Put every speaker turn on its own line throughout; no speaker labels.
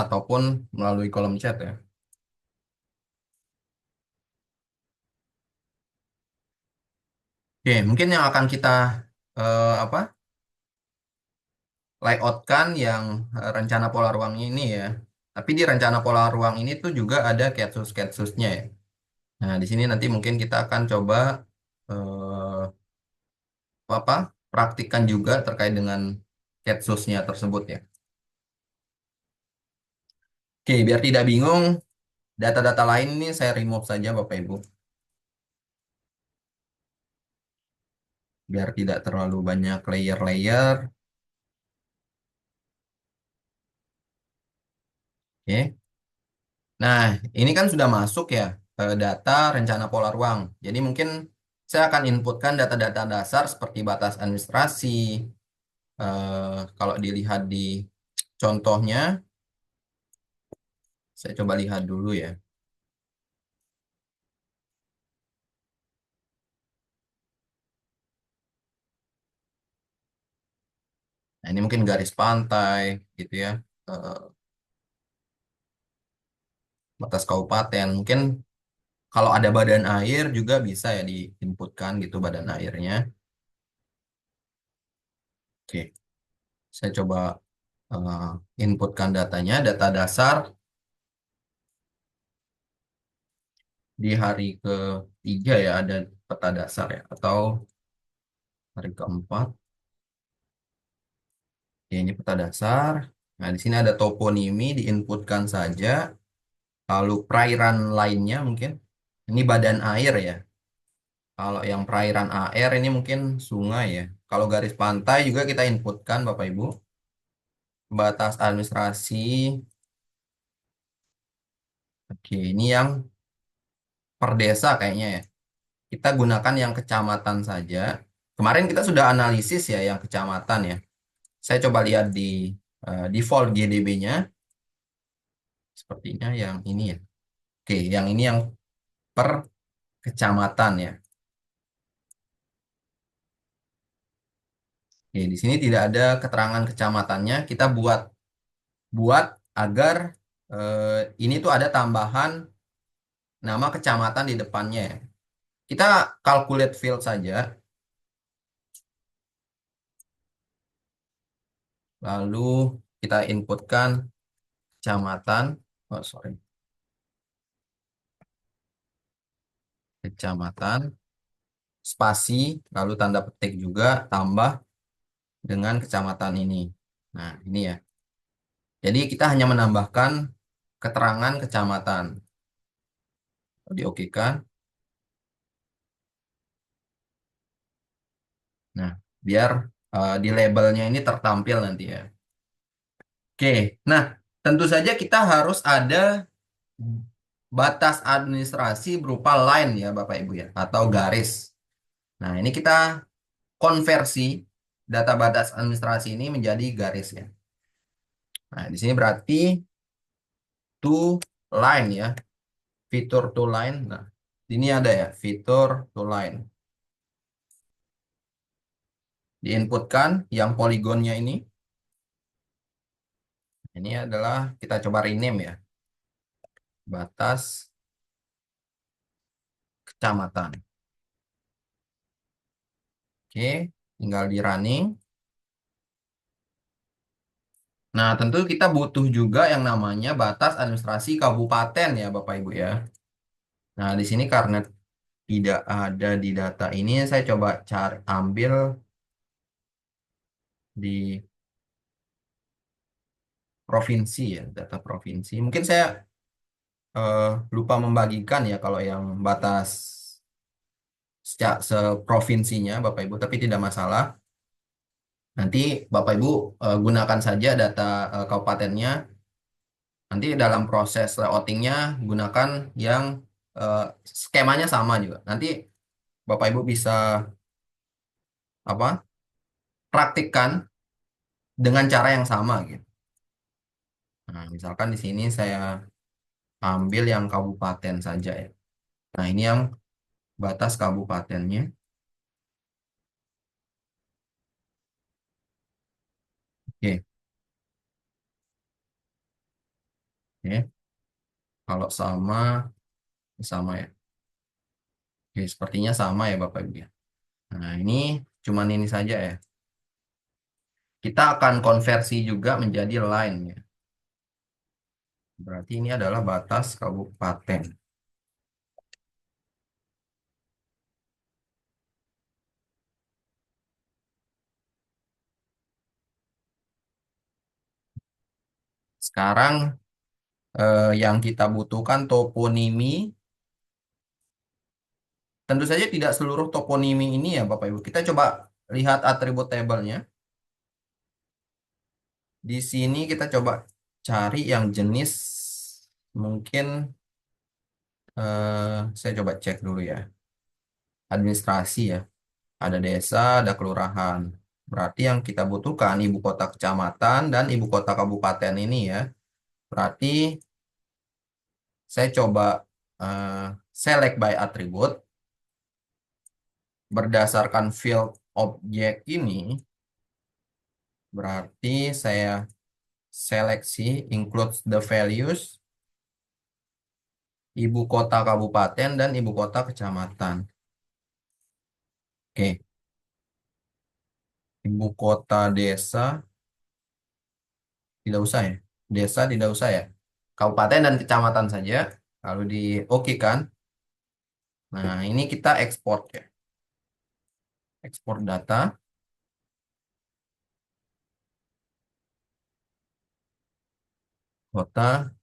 ataupun melalui kolom chat ya. Oke, mungkin yang akan kita apa layoutkan yang rencana pola ruang ini ya. Tapi di rencana pola ruang ini tuh juga ada catsus-catsusnya ya. Nah, di sini nanti mungkin kita akan coba eh, apa praktikkan juga terkait dengan catsusnya tersebut ya. Oke, biar tidak bingung, data-data lain ini saya remove saja Bapak Ibu, biar tidak terlalu banyak layer-layer. Oke. Nah, ini kan sudah masuk ya data rencana pola ruang. Jadi mungkin saya akan inputkan data-data dasar seperti batas administrasi. Kalau dilihat di contohnya, saya coba lihat dulu ya. Nah, ini mungkin garis pantai gitu ya. Eh, Batas kabupaten. Mungkin kalau ada badan air juga bisa ya diinputkan gitu badan airnya. Oke, saya coba eh, inputkan datanya, data dasar di hari ketiga ya ada peta dasar ya atau hari keempat. Ya, ini peta dasar. Nah, di sini ada toponimi diinputkan saja. Lalu perairan lainnya mungkin ini badan air ya. Kalau yang perairan air ini mungkin sungai ya. Kalau garis pantai juga kita inputkan Bapak Ibu. Batas administrasi. Oke, ini yang per desa kayaknya ya. Kita gunakan yang kecamatan saja. Kemarin kita sudah analisis ya yang kecamatan ya. Saya coba lihat di default GDB-nya. Sepertinya yang ini ya. Oke, yang ini yang per kecamatan ya. Oke, di sini tidak ada keterangan kecamatannya. Kita buat buat agar ini tuh ada tambahan nama kecamatan di depannya ya. Kita calculate field saja. Lalu kita inputkan kecamatan. Oh, sorry. Kecamatan. Spasi. Lalu tanda petik juga. Tambah dengan kecamatan ini. Nah, ini ya. Jadi kita hanya menambahkan keterangan kecamatan. Diokekan. Nah, biar di labelnya ini tertampil nanti ya. Oke, nah tentu saja kita harus ada batas administrasi berupa line ya Bapak Ibu ya, atau garis. Nah, ini kita konversi data batas administrasi ini menjadi garis ya. Nah, di sini berarti to line ya, fitur to line. Nah, ini ada ya, fitur to line. Diinputkan yang poligonnya ini. Ini adalah kita coba rename ya, batas kecamatan. Oke, tinggal di running. Nah, tentu kita butuh juga yang namanya batas administrasi kabupaten ya, Bapak Ibu ya. Nah, di sini karena tidak ada di data ini, saya coba cari ambil di provinsi ya, data provinsi. Mungkin saya eh, lupa membagikan ya kalau yang batas seprovinsinya Bapak Ibu, tapi tidak masalah. Nanti Bapak Ibu gunakan saja data kabupatennya. Nanti dalam proses layoutingnya gunakan yang eh, skemanya sama juga. Nanti Bapak Ibu bisa apa? Praktikkan dengan cara yang sama gitu. Nah, misalkan di sini saya ambil yang kabupaten saja ya. Nah, ini yang batas kabupatennya. Oke. Oke, kalau sama, sama ya. Oke, sepertinya sama ya Bapak Ibu ya. Nah, ini cuman ini saja ya. Kita akan konversi juga menjadi line ya. Berarti ini adalah batas kabupaten. Sekarang yang kita butuhkan toponimi. Tentu saja tidak seluruh toponimi ini ya Bapak Ibu. Kita coba lihat atribut tabelnya. Di sini kita coba cari yang jenis mungkin saya coba cek dulu ya. Administrasi ya. Ada desa, ada kelurahan. Berarti yang kita butuhkan ibu kota kecamatan dan ibu kota kabupaten ini ya. Berarti saya coba eh, select by attribute berdasarkan field objek ini. Berarti saya seleksi includes the values ibu kota kabupaten dan ibu kota kecamatan. Oke, ibu kota desa tidak usah ya. Desa tidak usah ya. Kabupaten dan kecamatan saja. Lalu di oke kan. Nah, ini kita ekspor ya. Ekspor data kota,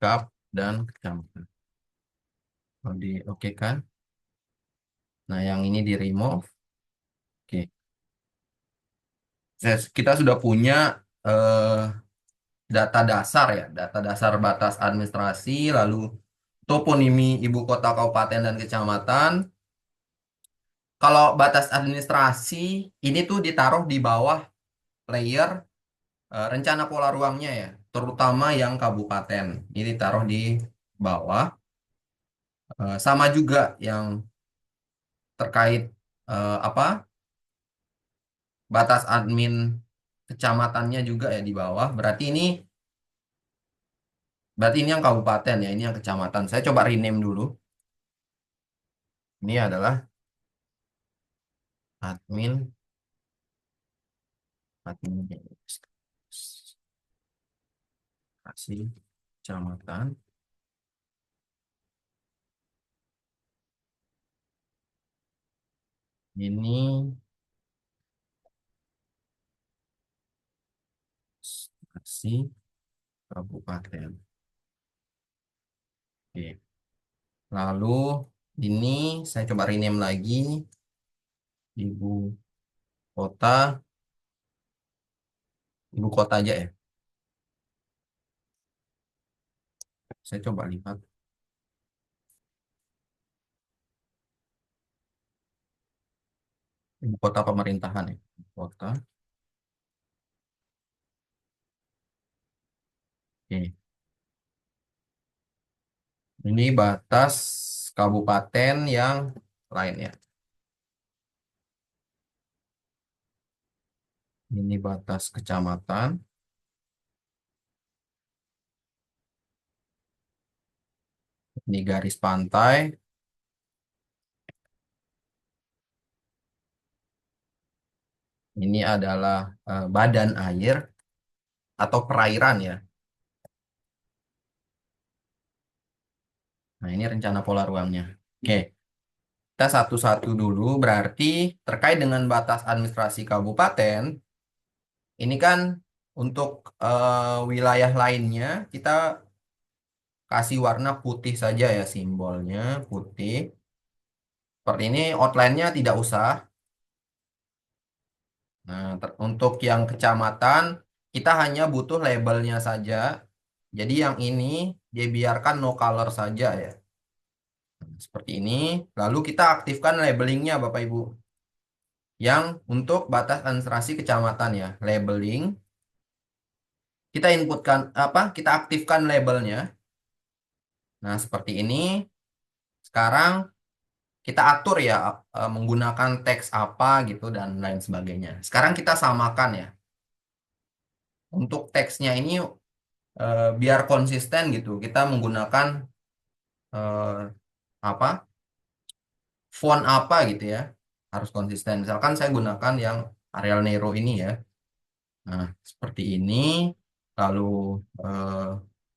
kap, dan kecamatan. Lalu di oke kan. Nah, yang ini di remove. Oke. Kita sudah punya eh, data dasar ya, data dasar batas administrasi, lalu toponimi ibu kota kabupaten dan kecamatan. Kalau batas administrasi ini tuh ditaruh di bawah layer rencana pola ruangnya ya, terutama yang kabupaten. Ini ditaruh di bawah. Sama juga yang terkait apa batas admin kecamatannya juga ya di bawah. Berarti ini yang kabupaten ya, ini yang kecamatan. Saya coba rename dulu. Ini adalah admin administrasi kecamatan. Ini administrasi kabupaten. Oke. Lalu ini saya coba rename lagi ibu kota, ibu kota aja ya. Saya coba lihat ibu kota pemerintahan ya. Ibu kota. Oke. Ini batas kabupaten yang lain ya. Ini batas kecamatan. Ini garis pantai. Ini adalah badan air atau perairan ya. Nah, ini rencana pola ruangnya. Oke, kita satu-satu dulu. Berarti terkait dengan batas administrasi kabupaten, ini kan untuk wilayah lainnya kita kasih warna putih saja ya simbolnya putih. Seperti ini outline-nya tidak usah. Nah, untuk yang kecamatan kita hanya butuh labelnya saja. Jadi yang ini dia biarkan no color saja ya. Seperti ini. Lalu kita aktifkan labelingnya Bapak Ibu. Yang untuk batas administrasi kecamatan ya. Labeling. Kita inputkan apa? Kita aktifkan labelnya. Nah, seperti ini. Sekarang kita atur ya menggunakan teks apa gitu dan lain sebagainya. Sekarang kita samakan ya. Untuk teksnya ini biar konsisten gitu, kita menggunakan apa font apa gitu ya, harus konsisten. Misalkan saya gunakan yang Arial Nero ini ya. Nah, seperti ini. Lalu eh,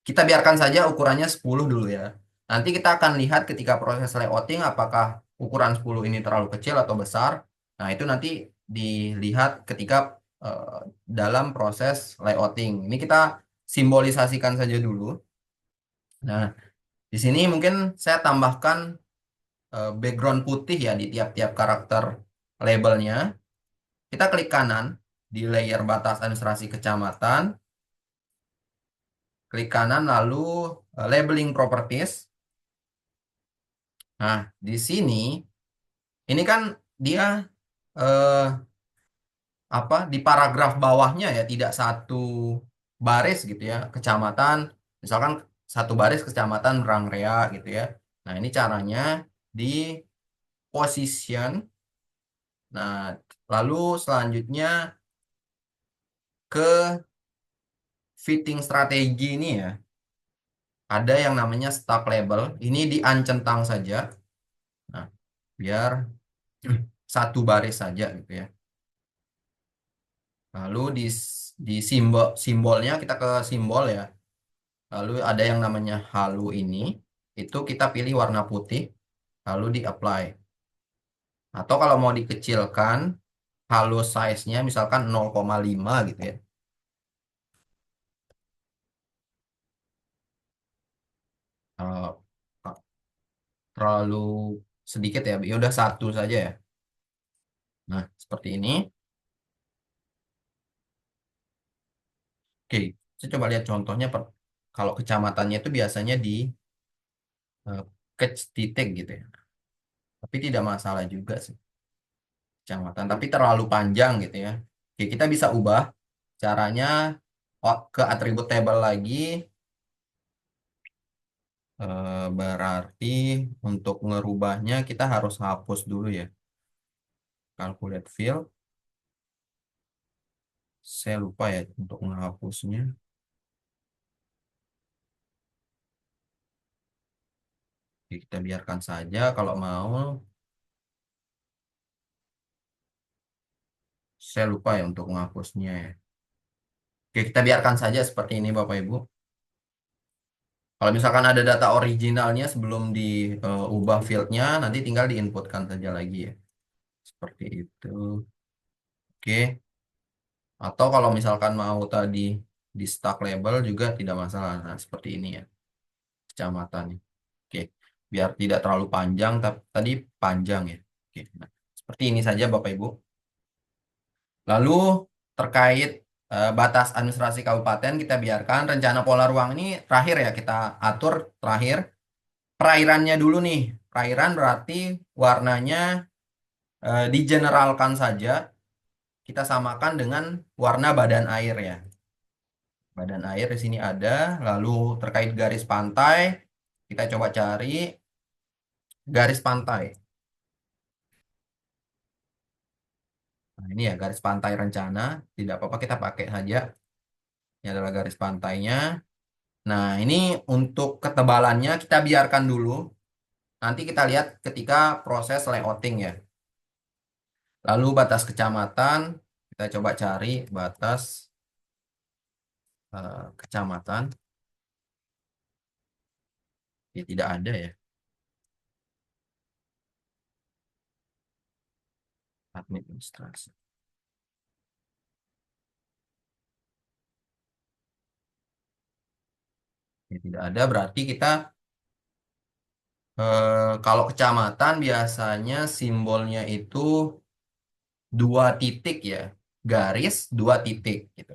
kita biarkan saja ukurannya 10 dulu ya. Nanti kita akan lihat ketika proses layouting apakah ukuran 10 ini terlalu kecil atau besar. Nah, itu nanti dilihat ketika eh, dalam proses layouting. Ini kita simbolisasikan saja dulu. Nah, di sini mungkin saya tambahkan background putih ya di tiap-tiap karakter labelnya. Kita klik kanan di layer batas administrasi kecamatan, klik kanan lalu labeling properties. Nah, di sini ini kan dia eh, apa di paragraf bawahnya ya tidak satu baris gitu ya, kecamatan misalkan satu baris kecamatan Rangrea gitu ya. Nah, ini caranya di position. Nah, lalu selanjutnya ke fitting strategi ini ya. Ada yang namanya stack label. Ini diancentang saja. Nah, biar satu baris saja gitu ya. Lalu di simbolnya kita ke simbol ya. Lalu ada yang namanya halu ini. Itu kita pilih warna putih. Lalu di apply. Atau kalau mau dikecilkan, halu size-nya misalkan 0,5 gitu ya. Eh, terlalu sedikit ya. Ya udah satu saja ya. Nah, seperti ini. Oke, saya coba lihat contohnya. Kalau kecamatannya itu biasanya di titik gitu ya. Tapi tidak masalah juga sih kecamatan. Tapi terlalu panjang gitu ya. Oke, kita bisa ubah caranya ke atribut table lagi. Berarti untuk ngerubahnya kita harus hapus dulu ya. Calculate field. Saya lupa ya untuk menghapusnya. Oke, kita biarkan saja kalau mau. Saya lupa ya untuk menghapusnya ya. Oke, kita biarkan saja seperti ini Bapak Ibu. Kalau misalkan ada data originalnya sebelum diubah fieldnya, nanti tinggal diinputkan saja lagi ya. Seperti itu. Oke. Atau kalau misalkan mau tadi di stack label juga tidak masalah. Nah, seperti ini ya, kecamatannya. Oke. Biar tidak terlalu panjang, tapi tadi panjang ya. Oke. Nah, seperti ini saja Bapak Ibu. Lalu terkait batas administrasi kabupaten kita biarkan rencana pola ruang ini terakhir ya kita atur terakhir. Perairannya dulu nih. Perairan berarti warnanya digeneralkan saja. Kita samakan dengan warna badan air ya. Badan air di sini ada. Lalu terkait garis pantai, kita coba cari garis pantai. Nah, ini ya garis pantai rencana. Tidak apa-apa kita pakai saja. Ini adalah garis pantainya. Nah, ini untuk ketebalannya kita biarkan dulu. Nanti kita lihat ketika proses layouting ya. Lalu batas kecamatan, kita coba cari batas kecamatan. Ya, tidak ada ya. Administrasi. Ya, tidak ada berarti kita kalau kecamatan biasanya simbolnya itu dua titik ya. Garis dua titik gitu.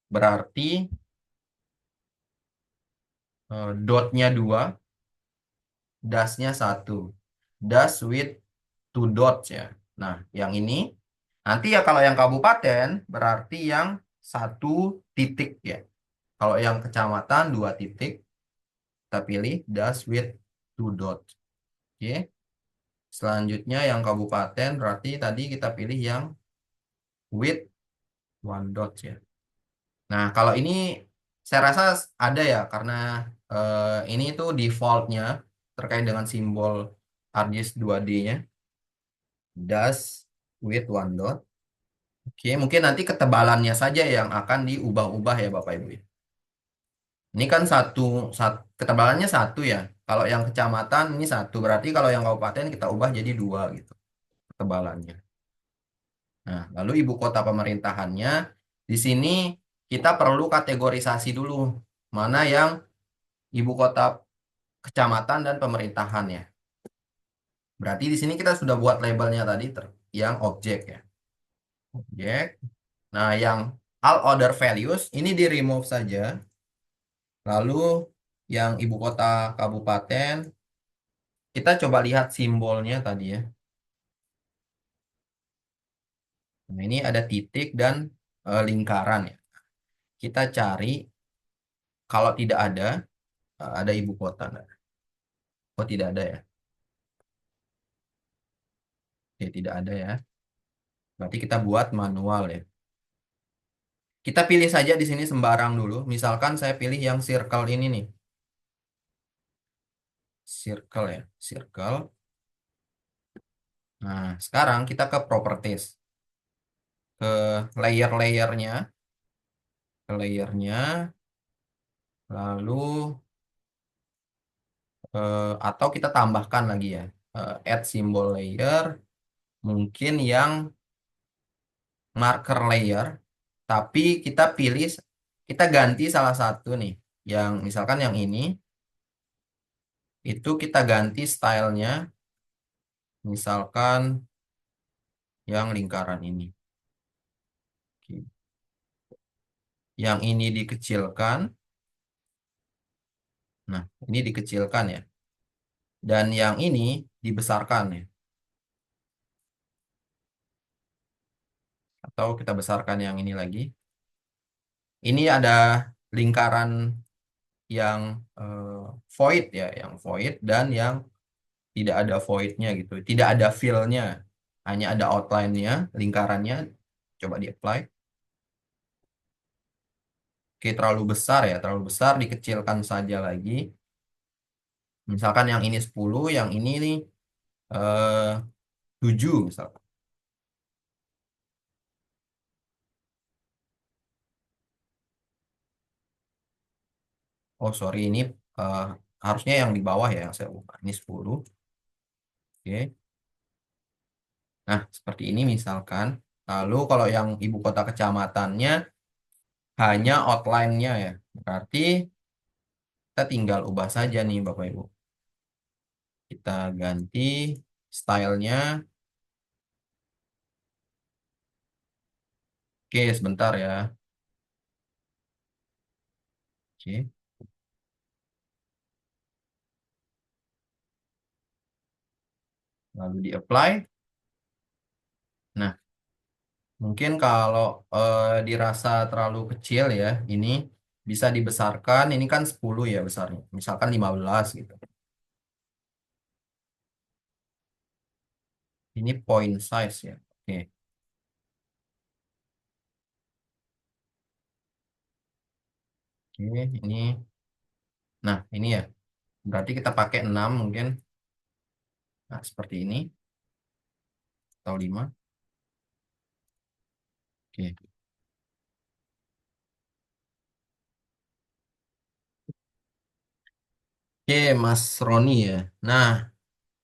Berarti dotnya dua, dasnya satu. Das with two dots ya. Nah, yang ini nanti ya kalau yang kabupaten berarti yang satu titik ya. Kalau yang kecamatan dua titik, kita pilih das with two dots. Oke. Selanjutnya yang kabupaten berarti tadi kita pilih yang with one dot ya. Nah, kalau ini saya rasa ada ya karena ini tuh defaultnya terkait dengan simbol ArcGIS 2D-nya, das with one dot. Oke, mungkin nanti ketebalannya saja yang akan diubah-ubah ya Bapak Ibu. Ini kan ketebalannya satu ya. Kalau yang kecamatan ini satu, berarti kalau yang kabupaten kita ubah jadi dua gitu ketebalannya. Nah, lalu ibu kota pemerintahannya di sini kita perlu kategorisasi dulu mana yang ibu kota kecamatan dan pemerintahan ya. Berarti di sini kita sudah buat labelnya tadi yang objek ya. Objek. Nah, yang all other values ini di remove saja. Lalu yang ibu kota kabupaten kita coba lihat simbolnya tadi ya. Nah, ini ada titik dan lingkaran ya. Kita cari kalau tidak ada ibu kota nggak? Oh, tidak ada ya. Oke, tidak ada ya. Berarti kita buat manual ya. Kita pilih saja di sini sembarang dulu. Misalkan saya pilih yang circle ini nih. Circle ya. Circle. Nah, sekarang kita ke properties. Ke layer-layernya. Ke layernya. Lalu, atau kita tambahkan lagi ya. Add symbol layer. Mungkin yang marker layer. Tapi kita ganti salah satu nih. Yang misalkan yang ini. Itu kita ganti stylenya. Misalkan yang lingkaran ini. Oke. Yang ini dikecilkan. Nah, ini dikecilkan ya. Dan yang ini dibesarkan ya. Atau kita besarkan yang ini lagi. Ini ada lingkaran yang void ya, yang void dan yang tidak ada voidnya gitu. Tidak ada fill-nya. Hanya ada outline-nya, lingkarannya. Coba di-apply. Oke, terlalu besar ya. Terlalu besar, dikecilkan saja lagi. Misalkan yang ini 10, yang ini nih 7 misalkan. Oh, sorry, ini eh, harusnya yang di bawah ya yang saya ubah. Ini 10. Oke. Nah, seperti ini misalkan. Lalu kalau yang ibu kota kecamatannya hanya outline-nya ya. Berarti kita tinggal ubah saja nih Bapak Ibu. Kita ganti stylenya. Oke, sebentar ya. Oke, lalu di-apply. Nah, mungkin kalau dirasa terlalu kecil ya, ini bisa dibesarkan. Ini kan 10 ya besarnya. Misalkan 15 gitu. Ini point size ya. Oke. Oke, ini. Nah, ini ya. Berarti kita pakai 6 mungkin. Nah, seperti ini. Atau 5. Oke. Oke, Mas Roni ya. Nah,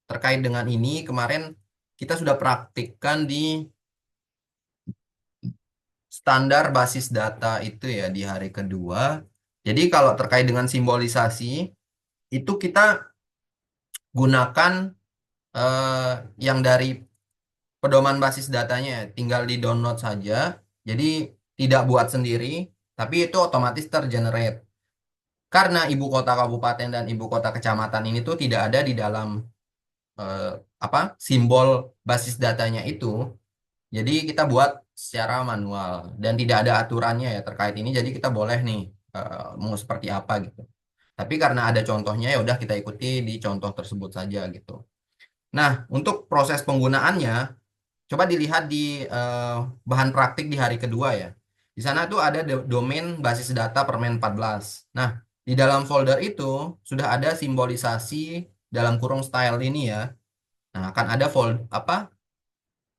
terkait dengan ini, kemarin kita sudah praktikkan di standar basis data itu ya di hari kedua. Jadi kalau terkait dengan simbolisasi, itu kita gunakan yang dari pedoman basis datanya, ya. Tinggal di-download saja. Jadi tidak buat sendiri, tapi itu otomatis tergenerate. Karena ibu kota kabupaten dan ibu kota kecamatan ini tuh tidak ada di dalam eh, apa simbol basis datanya itu. Jadi kita buat secara manual dan tidak ada aturannya ya terkait ini. Jadi kita boleh nih mau seperti apa gitu. Tapi karena ada contohnya ya udah kita ikuti di contoh tersebut saja gitu. Nah, untuk proses penggunaannya coba dilihat di bahan praktik di hari kedua ya. Di sana tuh ada domain basis data permen 14. Nah, di dalam folder itu sudah ada simbolisasi dalam kurung style ini ya. Nah, akan ada apa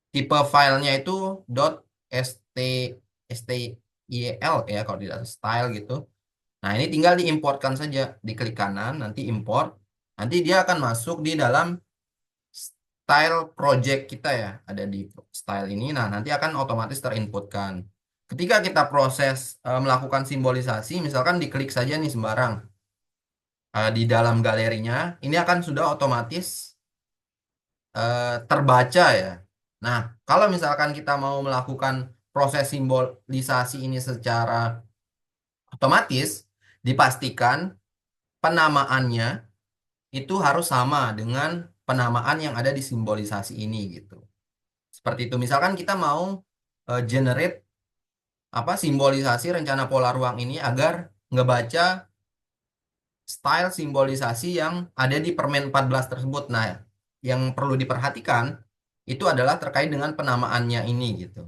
tipe filenya itu .st style ya kalau tidak style gitu. Nah, ini tinggal diimportkan saja, diklik kanan, nanti import. Nanti dia akan masuk di dalam style project kita ya, ada di style ini. Nah, nanti akan otomatis terinputkan. Ketika kita proses melakukan simbolisasi, misalkan diklik saja nih sembarang di dalam galerinya, ini akan sudah otomatis terbaca ya. Nah, kalau misalkan kita mau melakukan proses simbolisasi ini secara otomatis, dipastikan penamaannya itu harus sama dengan penamaan yang ada di simbolisasi ini gitu. Seperti itu. Misalkan kita mau generate apa simbolisasi rencana pola ruang ini agar ngebaca style simbolisasi yang ada di permen 14 tersebut. Nah, yang perlu diperhatikan itu adalah terkait dengan penamaannya ini gitu.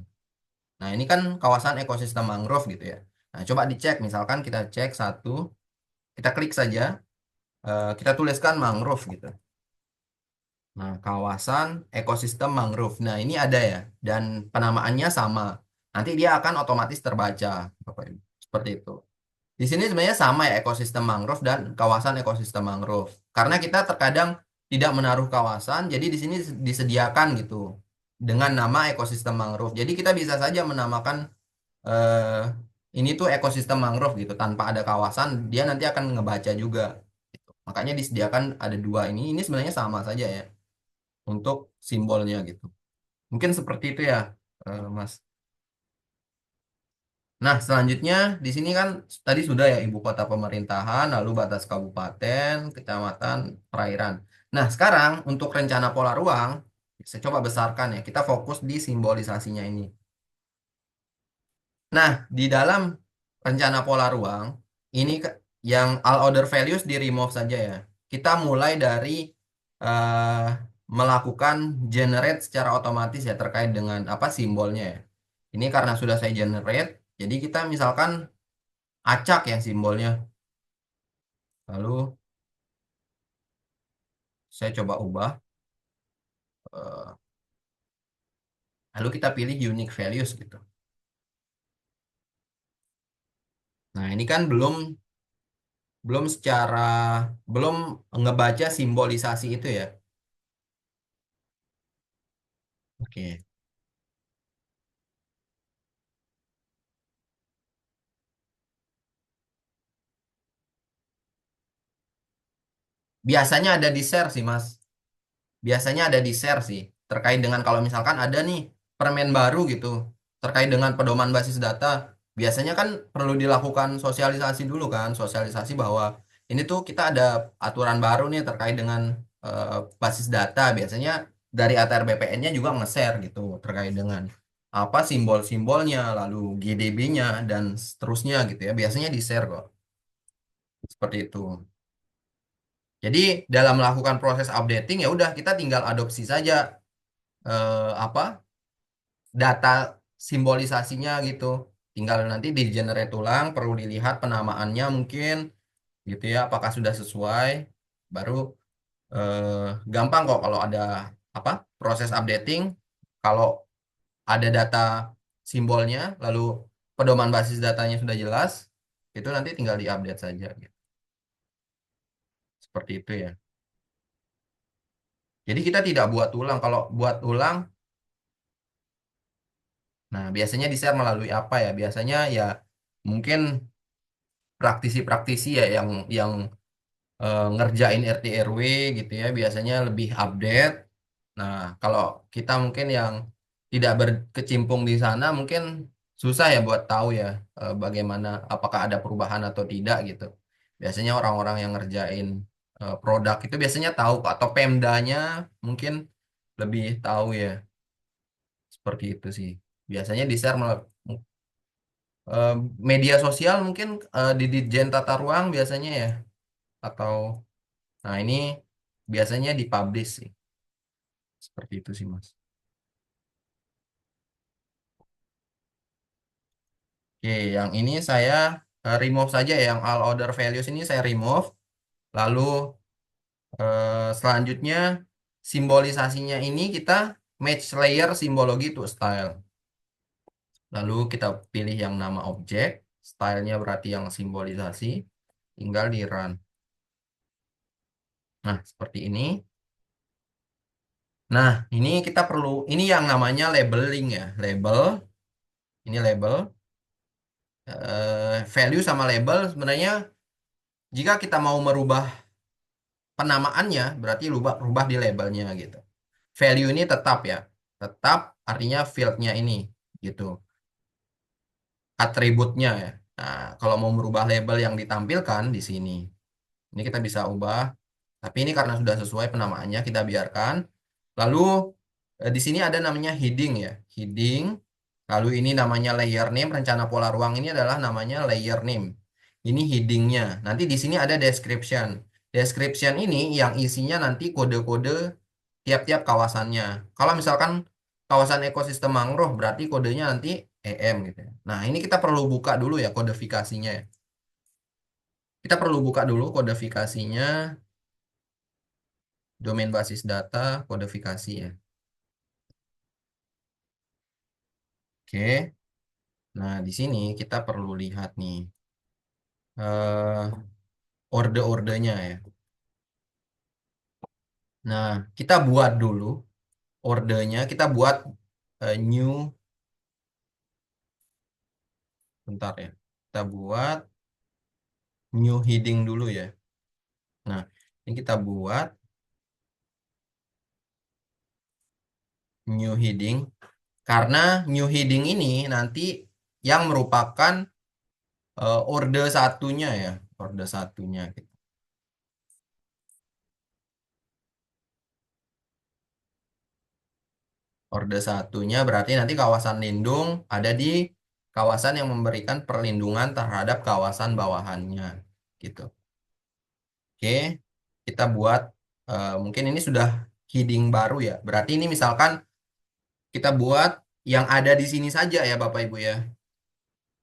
Nah, ini kan kawasan ekosistem mangrove gitu ya. Nah, coba dicek misalkan kita cek satu, kita klik saja, kita tuliskan mangrove gitu. Nah, kawasan ekosistem mangrove. Nah, ini ada ya, dan penamaannya sama. Nanti dia akan otomatis terbaca, Bapak Ibu. Seperti itu. Di sini sebenarnya sama ya ekosistem mangrove dan kawasan ekosistem mangrove. Karena kita terkadang tidak menaruh kawasan, jadi di sini disediakan gitu dengan nama ekosistem mangrove. Jadi kita bisa saja menamakan eh, ini tuh ekosistem mangrove gitu tanpa ada kawasan, dia nanti akan ngebaca juga. Gitu. Makanya disediakan ada dua ini. Ini sebenarnya sama saja ya untuk simbolnya gitu. Mungkin seperti itu ya, Mas. Nah, selanjutnya di sini kan tadi sudah ya ibu kota pemerintahan, lalu batas kabupaten, kecamatan, perairan. Nah, sekarang untuk rencana pola ruang, saya coba besarkan ya. Kita fokus di simbolisasinya ini. Nah, di dalam rencana pola ruang, ini yang all other values di remove saja ya. Kita mulai dari eh, melakukan generate secara otomatis ya terkait dengan apa simbolnya ya. Ini karena sudah saya generate, jadi kita misalkan acak ya simbolnya. Lalu saya coba ubah. eh, Lalu kita pilih unique values gitu. Nah, ini kan belum belum secara belum ngebaca simbolisasi itu ya. Oke. Biasanya ada di share sih, Mas. Biasanya ada di share sih. Terkait dengan kalau misalkan ada nih permen baru gitu. Terkait dengan pedoman basis data. Biasanya kan perlu dilakukan sosialisasi dulu kan. Sosialisasi bahwa ini tuh kita ada aturan baru nih terkait dengan basis data. Biasanya dari ATR BPN-nya juga nge-share gitu. Terkait dengan apa simbol-simbolnya, lalu GDB-nya, dan seterusnya gitu ya. Biasanya di-share kok. Seperti itu. Jadi dalam melakukan proses updating ya udah kita tinggal adopsi saja apa data simbolisasinya gitu. Tinggal nanti di generate ulang, perlu dilihat penamaannya mungkin gitu ya, apakah sudah sesuai. Baru eh, gampang kok kalau ada apa proses updating. Kalau ada data simbolnya, lalu pedoman basis datanya sudah jelas, itu nanti tinggal diupdate saja. Gitu. Seperti itu ya. Jadi kita tidak buat ulang. Kalau buat ulang, nah, biasanya di-share melalui apa ya? Biasanya ya mungkin praktisi-praktisi ya yang ngerjain RT RW gitu ya, biasanya lebih update. Nah, kalau kita mungkin yang tidak berkecimpung di sana mungkin susah ya buat tahu ya bagaimana apakah ada perubahan atau tidak gitu. Biasanya orang-orang yang ngerjain produk itu biasanya tahu atau Pemdanya mungkin lebih tahu ya. Seperti itu sih. Biasanya di-share Eh, media sosial mungkin di Ditjen Tata Ruang biasanya ya atau nah ini biasanya dipublish sih seperti itu sih Mas. Oke, yang ini saya remove saja ya, yang all order values ini saya remove. Lalu selanjutnya simbolisasinya ini kita match layer simbologi to style. Lalu kita pilih yang nama objek, stylenya berarti yang simbolisasi, tinggal di run. Nah, seperti ini. Nah, ini kita perlu, ini yang namanya labeling ya, label, ini label, value sama label sebenarnya jika kita mau merubah penamaannya, berarti rubah di labelnya gitu. Value ini tetap ya, tetap artinya fieldnya ini gitu, atributnya ya. Nah, kalau mau merubah label yang ditampilkan di sini, ini kita bisa ubah. Tapi ini karena sudah sesuai penamaannya, kita biarkan. Lalu di sini ada namanya heading ya, heading. Lalu ini namanya layer name, rencana pola ruang ini adalah namanya layer name. Ini headingnya. Nanti di sini ada description. Description ini yang isinya nanti kode-kode tiap-tiap kawasannya. Kalau misalkan kawasan ekosistem mangrove berarti kodenya nanti EM gitu ya. Nah, ini kita perlu buka dulu ya kodifikasinya ya. Kita perlu buka dulu kodifikasinya, domain basis data, kodifikasi ya. Oke. Nah, di sini kita perlu lihat nih orde-ordenya ya. Nah, kita buat dulu ordenya, kita buat new, bentar ya. Kita buat new heading dulu ya. Nah, ini kita buat new heading karena new heading ini nanti yang merupakan orde satunya ya, orde satunya gitu. Orde satunya berarti nanti kawasan lindung ada di kawasan yang memberikan perlindungan terhadap kawasan bawahannya gitu. Oke, kita buat mungkin ini sudah heading baru ya. Berarti ini misalkan kita buat yang ada di sini saja ya Bapak Ibu ya.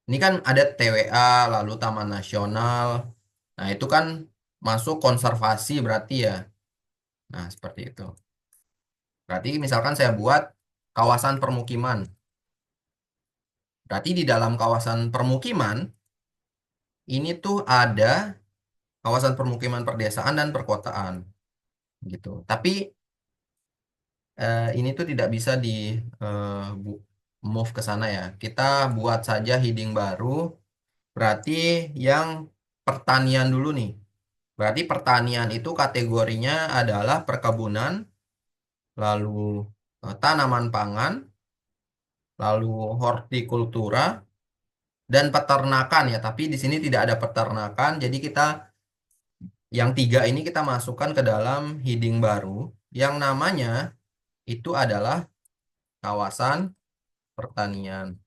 Ini kan ada TWA, lalu Taman Nasional. Nah, itu kan masuk konservasi berarti ya. Nah, seperti itu. Berarti misalkan saya buat kawasan permukiman. Berarti di dalam kawasan permukiman ini tuh ada kawasan permukiman perdesaan dan perkotaan gitu. Tapi ini tuh tidak bisa di move ke sana ya. Kita buat saja heading baru. Berarti yang pertanian dulu nih. Berarti pertanian itu kategorinya adalah perkebunan, lalu tanaman pangan, lalu hortikultura dan peternakan ya. Tapi di sini tidak ada peternakan. Jadi kita yang tiga ini kita masukkan ke dalam heading baru yang namanya itu adalah kawasan pertanian.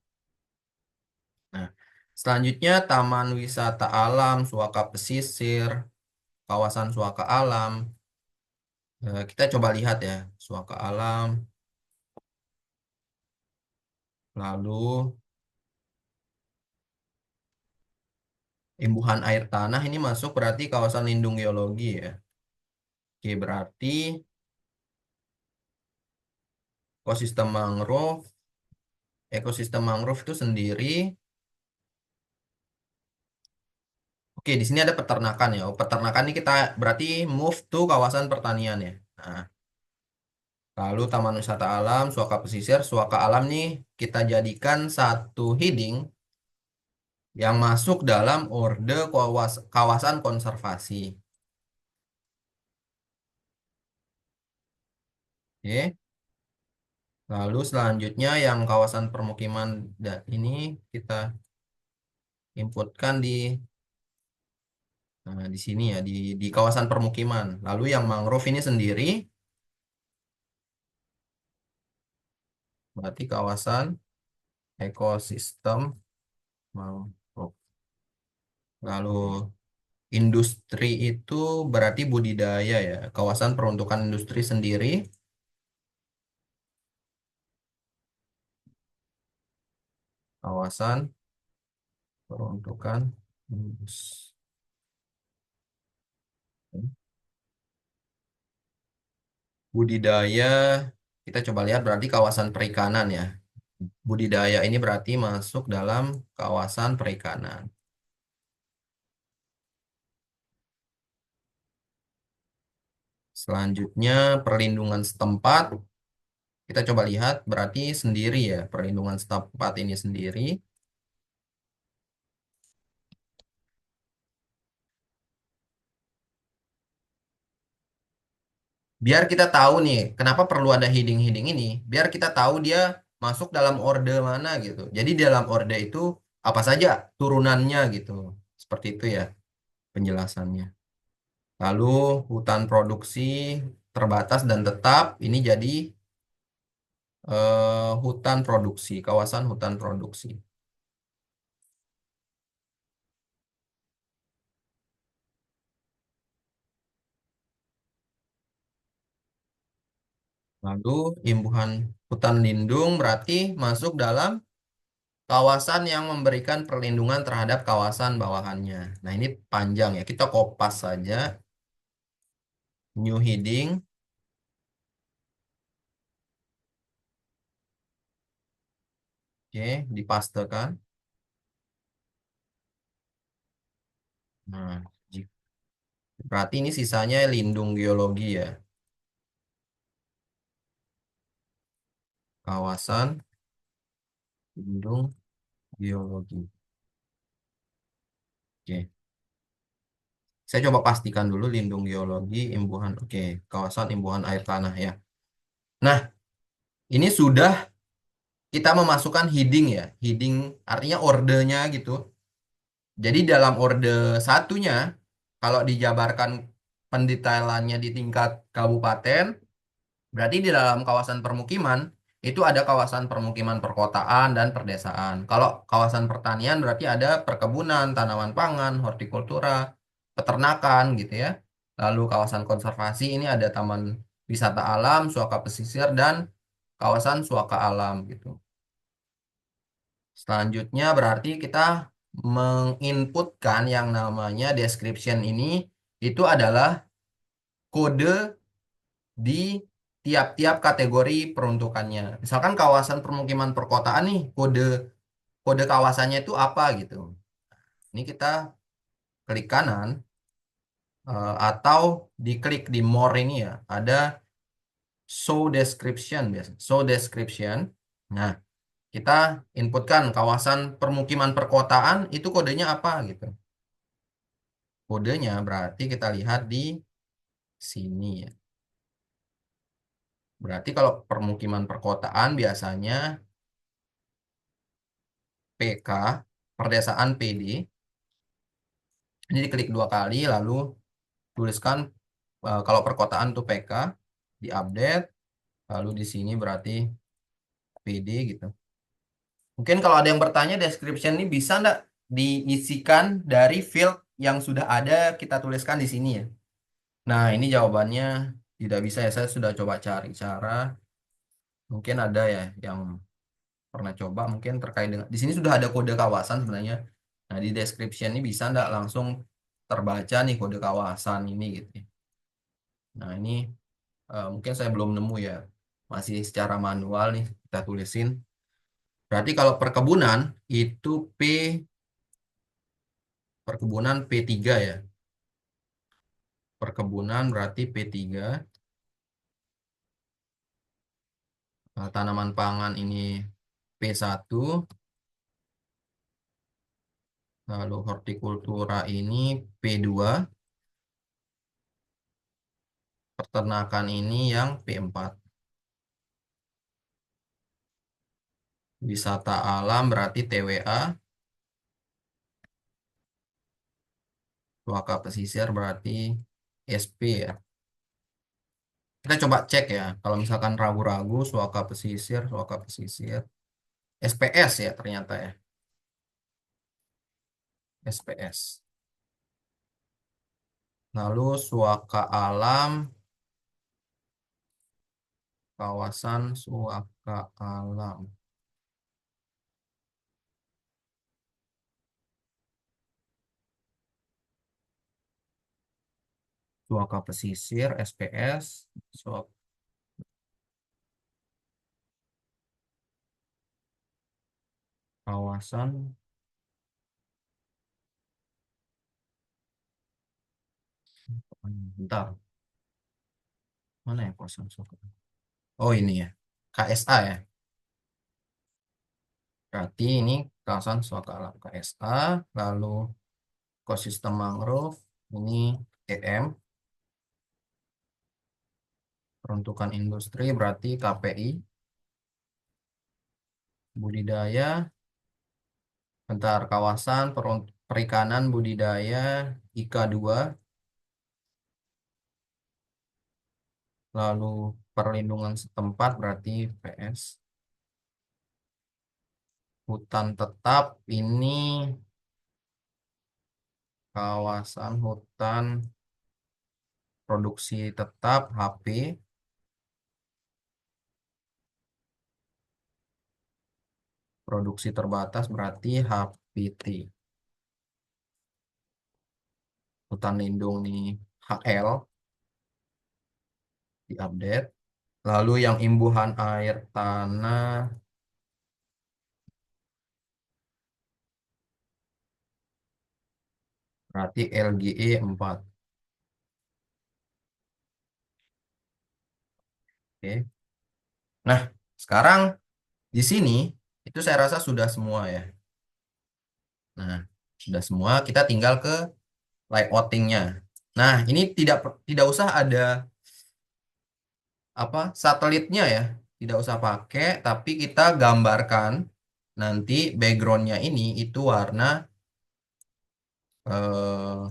Nah, selanjutnya Taman Wisata Alam, Suaka Pesisir, kawasan Suaka Alam. Kita coba lihat ya, Suaka Alam. Lalu imbuhan air tanah ini masuk berarti kawasan lindung geologi ya. Oke, berarti ekosistem mangrove, ekosistem mangrove itu sendiri. Oke, di sini ada peternakan ya. Oh, peternakan ini kita berarti move to kawasan pertanian ya. Nah, lalu Taman Wisata Alam, Suaka Pesisir, Suaka Alam nih kita jadikan satu heading yang masuk dalam orde kawasan konservasi. Oke. Lalu selanjutnya yang kawasan permukiman ini kita inputkan di sini ya di kawasan permukiman. Lalu yang mangrove ini sendiri berarti kawasan ekosistem mangrove. Lalu industri itu berarti budidaya ya. Kawasan peruntukan industri sendiri, kawasan peruntukan budidaya. Kita coba lihat berarti kawasan perikanan ya. Budidaya ini berarti masuk dalam kawasan perikanan. Selanjutnya perlindungan setempat. Kita coba lihat berarti sendiri ya, perlindungan setempat ini sendiri. Biar kita tahu nih, kenapa perlu ada heading-heading ini. Biar kita tahu dia masuk dalam orde mana gitu. Jadi di dalam orde itu apa saja turunannya gitu. Seperti itu ya penjelasannya. Lalu hutan produksi terbatas dan tetap ini jadi hutan produksi, kawasan hutan produksi. Lalu imbuhan hutan lindung berarti masuk dalam kawasan yang memberikan perlindungan terhadap kawasan bawahannya. Nah, ini panjang ya. Kita kopas saja. New heading. Oke, dipastekan. Nah, berarti ini sisanya lindung geologi ya. Kawasan lindung geologi. Oke. Saya coba pastikan dulu lindung geologi, imbuhan. Oke, kawasan imbuhan air tanah ya. Nah, ini sudah kita memasukkan heading ya. Heading artinya ordenya gitu. Jadi dalam orde satunya, kalau dijabarkan pendetailannya di tingkat kabupaten, berarti di dalam kawasan permukiman, itu ada kawasan permukiman perkotaan dan perdesaan. Kalau kawasan pertanian berarti ada perkebunan, tanaman pangan, hortikultura, peternakan gitu ya. Lalu kawasan konservasi ini ada taman wisata alam, suaka pesisir, dan kawasan suaka alam gitu. Selanjutnya berarti kita menginputkan yang namanya description ini itu adalah kode di tiap-tiap kategori peruntukannya. Misalkan kawasan permukiman perkotaan nih, kode kode kawasannya itu apa gitu. Ini kita klik kanan atau diklik di more ini ya, ada show description biasa. Show description. Nah, kita inputkan kawasan permukiman perkotaan itu kodenya apa gitu. Kodenya berarti kita lihat di sini ya. Berarti kalau permukiman perkotaan biasanya PK, perdesaan PD. Ini diklik dua kali lalu tuliskan kalau perkotaan tuh PK, diupdate, lalu di sini berarti PD gitu. Mungkin kalau ada yang bertanya description ini bisa nggak diisikan dari field yang sudah ada kita tuliskan di sini ya. Nah, ini jawabannya tidak bisa ya. Saya sudah coba cari cara. Mungkin ada ya yang pernah coba mungkin terkait dengan di sini sudah ada kode kawasan sebenarnya. Nah, di description ini bisa nggak langsung terbaca nih kode kawasan ini gitu ya. Nah, ini mungkin saya belum nemu ya. Masih secara manual nih kita tulisin. Berarti kalau perkebunan itu perkebunan P3 ya. Perkebunan berarti P3. Tanaman pangan ini P1. Lalu hortikultura ini P2. Peternakan ini yang P4. Wisata alam berarti TWA. Suaka pesisir berarti SP ya. Kita coba cek ya. Kalau misalkan ragu-ragu, suaka pesisir. SPS ya ternyata ya. SPS. Lalu suaka alam, kawasan suaka alam. Suaka pesisir, SPS, suaka kawasan. Bentar, mana ya kawasan suaka? Oh ini ya, KSA ya. Berarti ini kawasan suaka alam KSA, lalu ekosistem mangrove, ini EM, peruntukan industri berarti KPI, budidaya, bentar kawasan perikanan budidaya IK2, lalu perlindungan setempat berarti PS, hutan tetap ini kawasan hutan produksi tetap HP, produksi terbatas berarti HPT, hutan lindung nih HL diupdate. Lalu yang imbuhan air tanah berarti LGE 4. Oke. Nah, sekarang di sini itu saya rasa sudah semua ya. Nah, sudah semua, kita tinggal ke layoutingnya. Nah, ini tidak usah ada apa satelitnya ya, tidak usah pakai, tapi kita gambarkan nanti backgroundnya ini itu eh,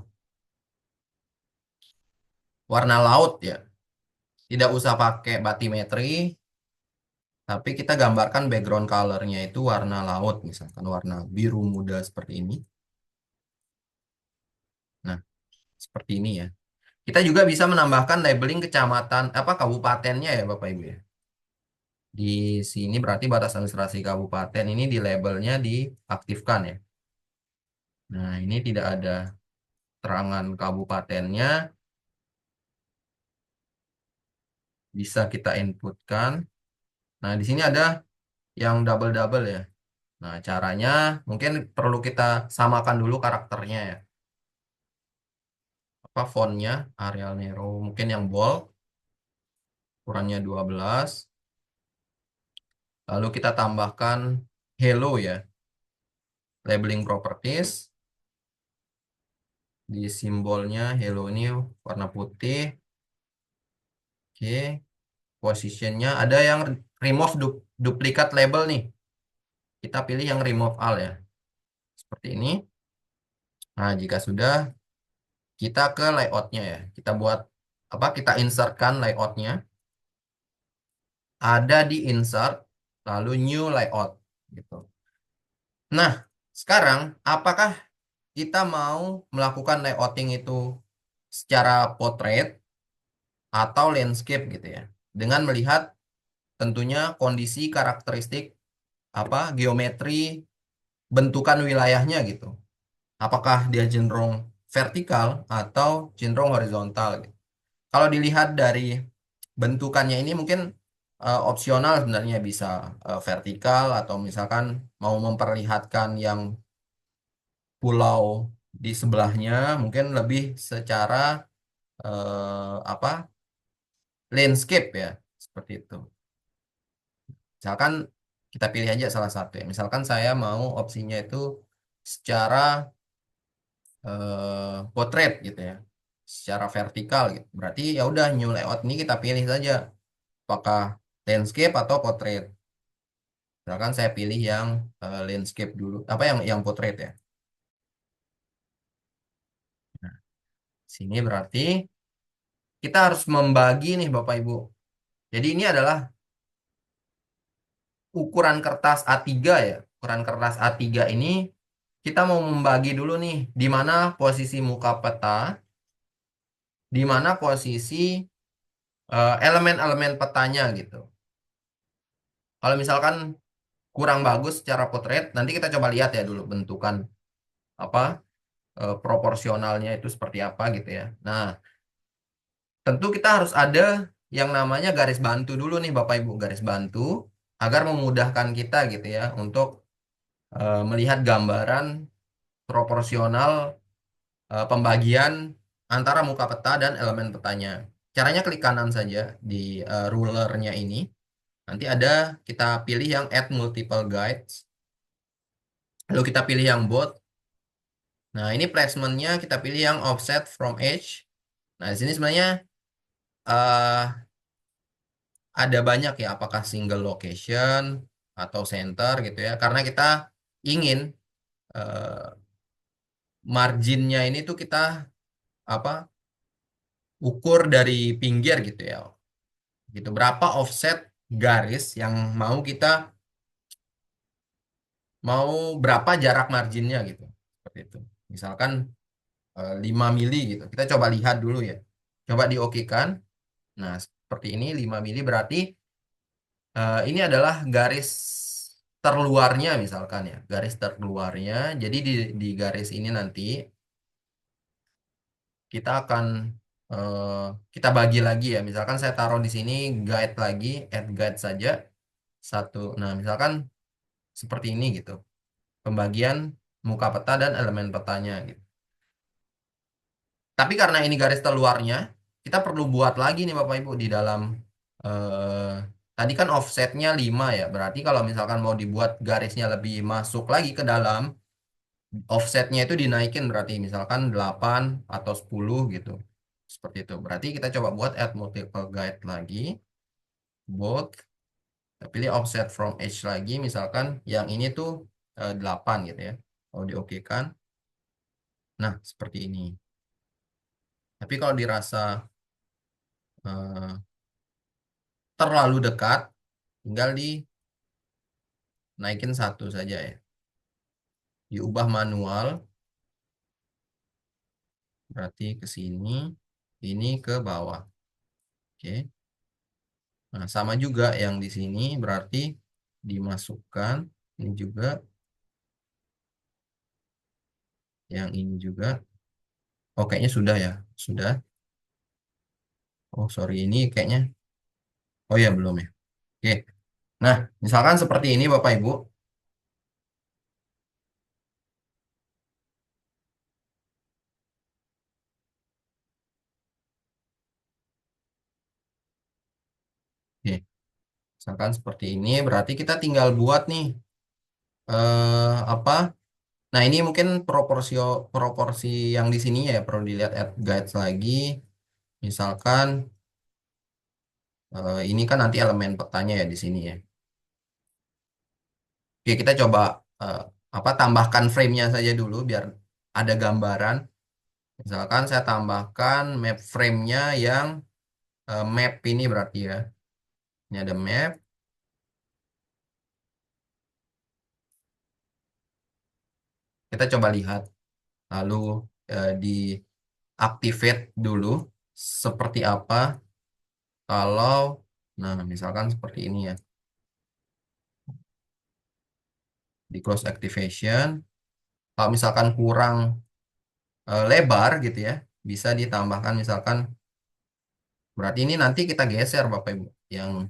warna laut ya. Tidak usah pakai batimetri, tapi kita gambarkan background colornya itu warna laut, misalkan warna biru muda seperti ini. Nah, seperti ini ya. Kita juga bisa menambahkan labeling kecamatan apa kabupatennya ya Bapak Ibu ya. Di sini berarti batas administrasi kabupaten ini di labelnya diaktifkan ya. Nah, ini tidak ada terangan kabupatennya, bisa kita inputkan. Nah, di sini ada yang double-double ya. Nah, caranya mungkin perlu kita samakan dulu karakternya ya. Apa fontnya, Arial Nero, mungkin yang bold, ukurannya 12. Lalu kita tambahkan hello ya, labeling properties. Di simbolnya hello ini warna putih. Oke, positionnya ada yang remove duplikat label nih. Kita pilih yang remove all ya. Seperti ini. Nah, jika sudah, kita ke layoutnya ya. Kita buat apa? Kita insertkan layoutnya. Ada di insert, lalu new layout gitu. Nah, sekarang apakah kita mau melakukan layouting itu secara portrait atau landscape gitu ya? Dengan melihat tentunya kondisi karakteristik apa geometri bentukan wilayahnya gitu. Apakah dia cenderung vertikal atau cenderung horizontal gitu. Kalau dilihat dari bentukannya ini mungkin opsional sebenarnya bisa vertikal atau misalkan mau memperlihatkan yang pulau di sebelahnya mungkin lebih secara apa landscape ya seperti itu. Misalkan kita pilih aja salah satu ya. Misalkan saya mau opsinya itu secara portrait gitu ya, secara vertikal gitu. Berarti ya udah new layout ini kita pilih saja apakah landscape atau portrait. Misalkan saya pilih yang landscape dulu, apa yang portrait ya. Nah, sini berarti kita harus membagi nih Bapak Ibu. Jadi ini adalah ukuran kertas A3 ya. Ukuran kertas A3 ini kita mau membagi dulu nih di mana posisi muka peta, di mana posisi elemen-elemen petanya gitu. Kalau misalkan kurang bagus secara potret, nanti kita coba lihat ya dulu bentukan apa proporsionalnya itu seperti apa gitu ya. Nah, tentu kita harus ada yang namanya garis bantu dulu nih Bapak Ibu, garis bantu agar memudahkan kita gitu ya untuk melihat gambaran proporsional pembagian antara muka peta dan elemen petanya. Caranya klik kanan saja di rulernya ini. Nanti ada kita pilih yang add multiple guides. Lalu kita pilih yang both. Nah, ini placementnya kita pilih yang offset from edge. Nah, di sini sebenarnya eh, ada banyak ya, apakah single location atau center gitu ya. Karena kita ingin eh, marginnya ini tuh kita apa ukur dari pinggir gitu ya. Gitu. Berapa offset garis yang mau berapa jarak marginnya gitu. Seperti itu. Misalkan 5 mili gitu. Kita coba lihat dulu ya. Coba diokekan. Nah, seperti ini 5 mili berarti ini adalah garis terluarnya misalkan ya. Garis terluarnya. Jadi di garis ini nanti kita akan eh, kita bagi lagi ya. Misalkan saya taruh di sini guide lagi, add guide saja satu. Nah, misalkan seperti ini gitu. Pembagian muka peta dan elemen petanya gitu. Tapi karena ini garis terluarnya, kita perlu buat lagi nih Bapak Ibu di dalam eh, tadi kan offsetnya 5 ya. Berarti kalau misalkan mau dibuat garisnya lebih masuk lagi ke dalam, offsetnya itu dinaikin berarti misalkan 8 atau 10 gitu. Seperti itu. Berarti kita coba buat add multiple guide lagi. Both. Kita pilih offset from edge lagi. Misalkan yang ini tuh 8 gitu ya. Kalau diokekan. Nah, seperti ini. Tapi kalau dirasa eh, terlalu dekat, tinggal dinaikin satu saja ya. Diubah manual, berarti ke sini, ini ke bawah. Oke. Nah, sama juga yang di sini berarti dimasukkan, ini juga, yang ini juga. Oh, kayaknya sudah ya. Sudah. Oh, sorry, ini kayaknya. Oh ya, belum ya. Oke. Nah, misalkan seperti ini Bapak Ibu. Oke. Misalkan seperti ini, berarti kita tinggal buat nih apa? Nah, ini mungkin proporsi yang di sini ya perlu dilihat at guides lagi. Misalkan ini kan nanti elemen petanya ya di sini ya. Oke, kita coba eh, tambahkan frame-nya saja dulu biar ada gambaran. Misalkan saya tambahkan map frame-nya yang map ini berarti ya. Ini ada map. Kita coba lihat lalu di activate dulu seperti apa kalau nah misalkan seperti ini ya. Di close activation. Kalau misalkan kurang lebar gitu ya, bisa ditambahkan misalkan berarti ini nanti kita geser Bapak Ibu. Yang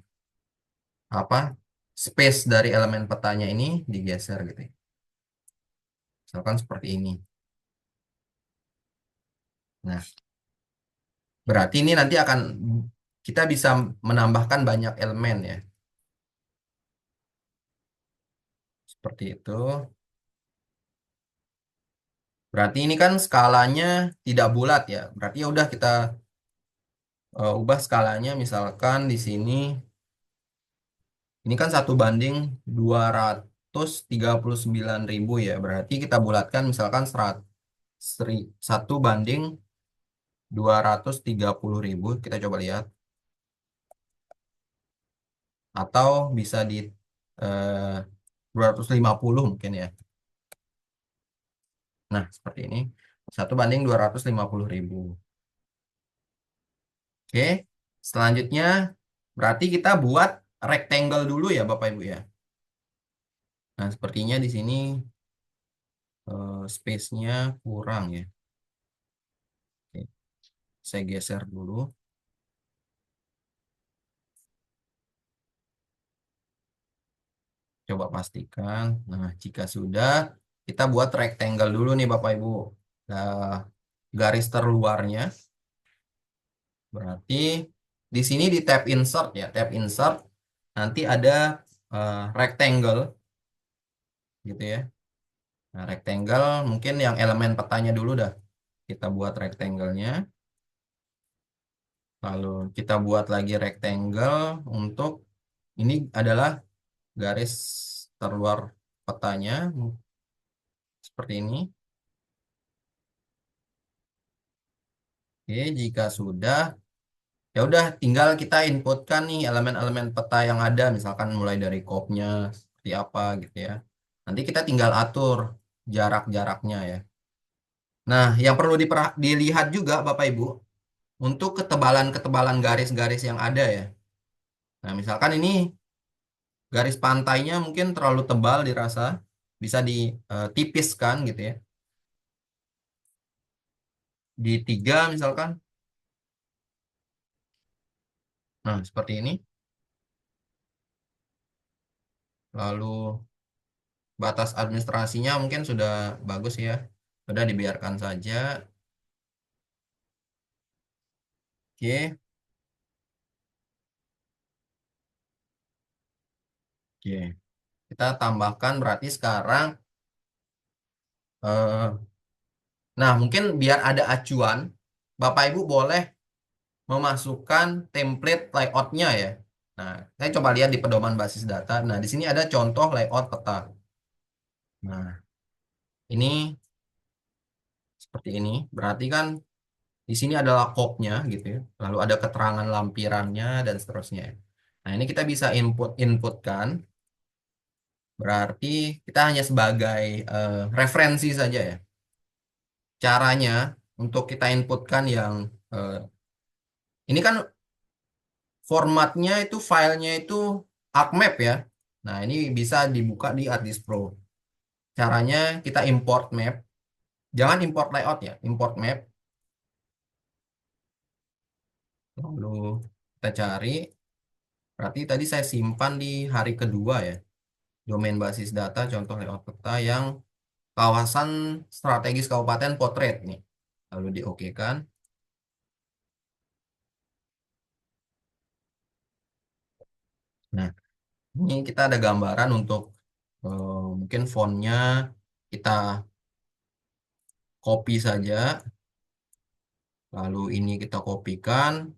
apa? Space dari elemen petanya ini digeser gitu ya. Misalkan seperti ini. Nah, berarti ini nanti akan kita bisa menambahkan banyak elemen ya. Seperti itu. Berarti ini kan skalanya tidak bulat ya. Berarti ya udah kita ubah skalanya misalkan di sini ini kan 1 banding 239.000 ya. Berarti kita bulatkan misalkan 1 banding 230.000. Kita coba lihat. Atau bisa di eh, 250 mungkin ya. Nah, seperti ini. 1 banding 250.000. Oke. Selanjutnya berarti kita buat rectangle dulu ya Bapak Ibu ya. Nah, sepertinya di sini space-nya kurang ya. Oke. Saya geser dulu. Coba pastikan. Nah, jika sudah, kita buat rectangle dulu nih Bapak Ibu. Nah, garis terluarnya berarti di sini di tab insert ya, tab insert nanti ada rectangle gitu ya. Nah, rectangle mungkin yang elemen petanya dulu dah. Kita buat rectangle-nya. Lalu kita buat lagi rectangle untuk ini adalah garis terluar petanya seperti ini. Oke, jika sudah, ya udah tinggal kita inputkan nih elemen-elemen peta yang ada, misalkan mulai dari kopnya seperti apa gitu ya. Nanti kita tinggal atur jarak-jaraknya ya. Nah, yang perlu dilihat juga Bapak Ibu untuk ketebalan-ketebalan garis-garis yang ada ya. Nah, misalkan ini garis pantainya mungkin terlalu tebal dirasa, bisa ditipiskan gitu ya. Di 3 misalkan. Nah, seperti ini. Lalu batas administrasinya mungkin sudah bagus ya. Sudah dibiarkan saja. Oke, oke. Kita tambahkan berarti sekarang. Nah, mungkin biar ada acuan, Bapak Ibu boleh memasukkan template layoutnya ya. Nah, saya coba lihat di pedoman basis data. Nah, di sini ada contoh layout peta. Nah, ini seperti ini. Berarti kan di sini adalah kopnya gitu ya. Lalu ada keterangan lampirannya dan seterusnya. Nah, ini kita bisa inputkan. Berarti kita hanya sebagai referensi saja ya. Caranya untuk kita inputkan yang ini kan formatnya itu filenya itu ArcMap ya. Nah, ini bisa dibuka di ArcGIS Pro. Caranya kita import map. Jangan import layout ya, import map. Lalu kita cari. Berarti tadi saya simpan di hari kedua ya. Domain basis data, contoh layout peta yang kawasan strategis Kabupaten Potret nih. Lalu di OK kan. Nah, ini kita ada gambaran untuk mungkin fontnya kita copy saja. Lalu ini kita kopikan,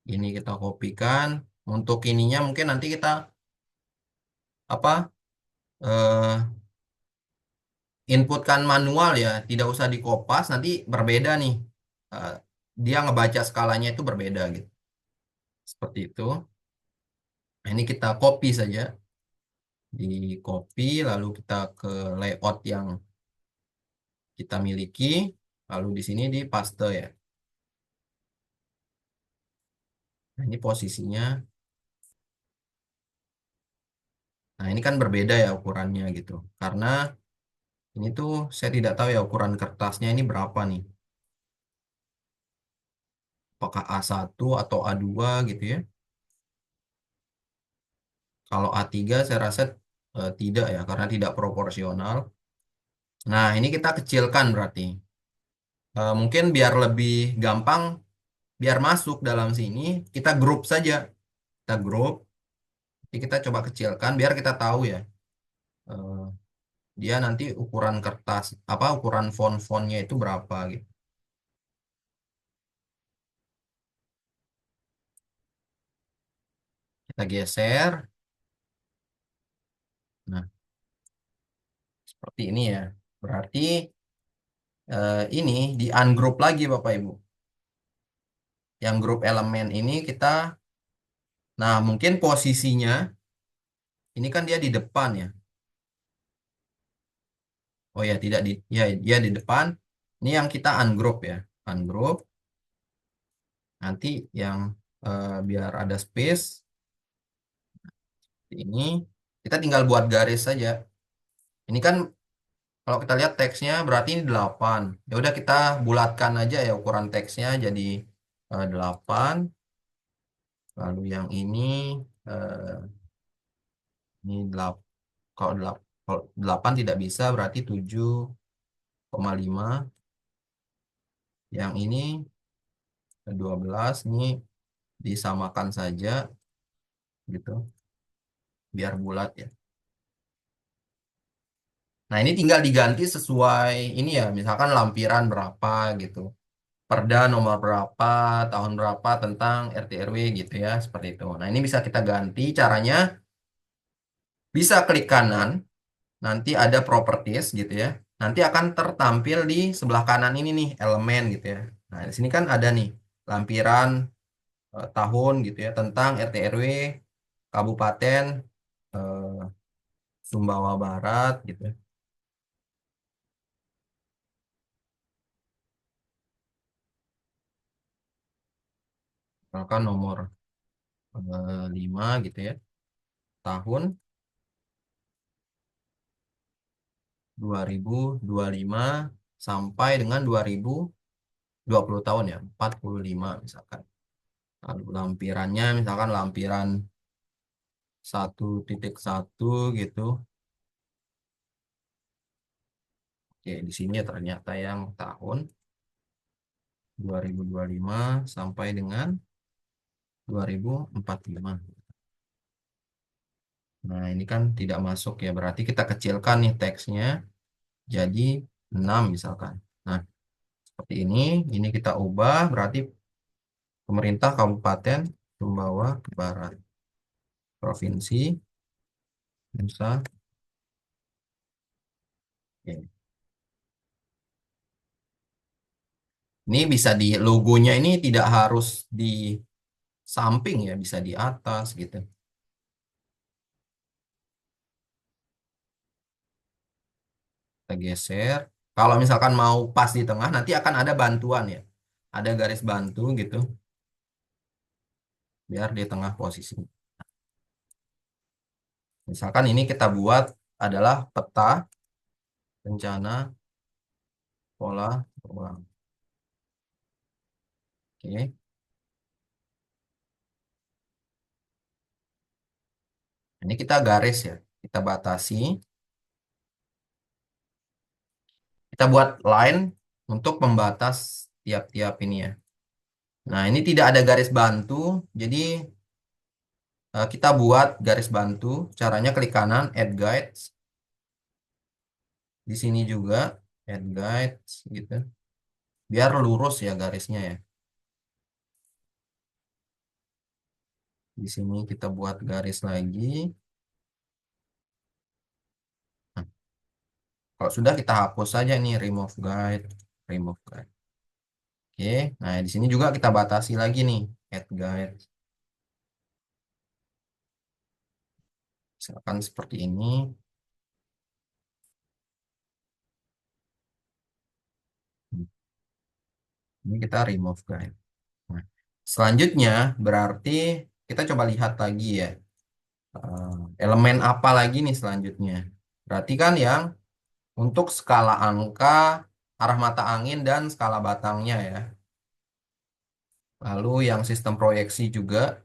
ini kita kopikan. Untuk ininya mungkin nanti kita apa inputkan manual ya, tidak usah dikopas, nanti berbeda nih. Eh, dia ngebaca skalanya itu berbeda gitu. Seperti itu. Nah, ini kita copy saja, di copy lalu kita ke layout yang kita miliki, lalu di sini di paste ya. Nah, ini posisinya. Nah, ini kan berbeda ya ukurannya gitu. Karena ini tuh saya tidak tahu ya ukuran kertasnya ini berapa nih. Apakah A1 atau A2 gitu ya. Kalau A3 saya rasa tidak ya, karena tidak proporsional. Nah, ini kita kecilkan berarti. Mungkin biar lebih gampang, biar masuk dalam sini, kita grup saja. Kita grup, jadi kita coba kecilkan biar kita tahu ya. eh, Dia nanti ukuran kertas, apa ukuran font-fontnya itu berapa gitu. Kita geser. Nah, seperti ini ya. Berarti ini di ungroup lagi Bapak Ibu. Yang grup elemen ini kita, nah mungkin posisinya, ini kan dia di depan ya. Oh ya, tidak di, ya dia di depan. Ini yang kita ungroup ya. Ungroup. Nanti yang biar ada space ini kita tinggal buat garis saja. Ini kan kalau kita lihat teksnya berarti ini 8. Ya udah kita bulatkan aja ya ukuran teksnya jadi 8. Lalu yang ini Ini kalau 8 tidak bisa berarti 7,5. Yang ini 12 ini disamakan saja gitu biar bulat ya. Nah, ini tinggal diganti sesuai ini ya, misalkan lampiran berapa gitu. Perda nomor berapa, tahun berapa tentang RT RW gitu ya, seperti itu. Nah, ini bisa kita ganti caranya, bisa klik kanan, nanti ada properties gitu ya. Nanti akan tertampil di sebelah kanan ini nih, elemen gitu ya. Nah, di sini kan ada nih lampiran tahun gitu ya tentang RT RW Kabupaten eh, Sumbawa Barat gitu ya. Misalkan nomor 5 gitu ya, tahun 2025 sampai dengan 2020 tahun ya, 45 misalkan. Lalu lampirannya misalkan lampiran 1.1 gitu. Oke, di sini ya ternyata yang tahun 2025 sampai dengan 2045. Nah, ini kan tidak masuk ya, berarti kita kecilkan nih teksnya jadi 6 misalkan. Nah, seperti ini kita ubah berarti pemerintah Kabupaten Sumbawa Barat, Provinsi Nusa. Oke. Ini bisa di logonya ini tidak harus di samping ya, bisa di atas gitu. Kita geser. Kalau misalkan mau pas di tengah, nanti akan ada bantuan ya. Ada garis bantu gitu, biar di tengah posisi. Misalkan ini kita buat adalah peta rencana pola ruang. Oke. Ini kita garis ya. Kita batasi. Kita buat line untuk membatas tiap-tiap ini ya. Nah, ini tidak ada garis bantu. Jadi kita buat garis bantu. Caranya klik kanan, add guides. Di sini juga add guides gitu. Biar lurus ya garisnya ya. Di sini kita buat garis lagi. Nah, kalau sudah kita hapus saja nih remove guide, remove guide. Oke, nah di sini juga kita batasi lagi nih add guide. Misalkan seperti ini. Ini kita remove guide. Nah, selanjutnya berarti kita coba lihat lagi ya. eh, Elemen apa lagi nih selanjutnya? Berarti kan yang untuk skala angka, arah mata angin, dan skala batangnya ya. Lalu yang sistem proyeksi juga.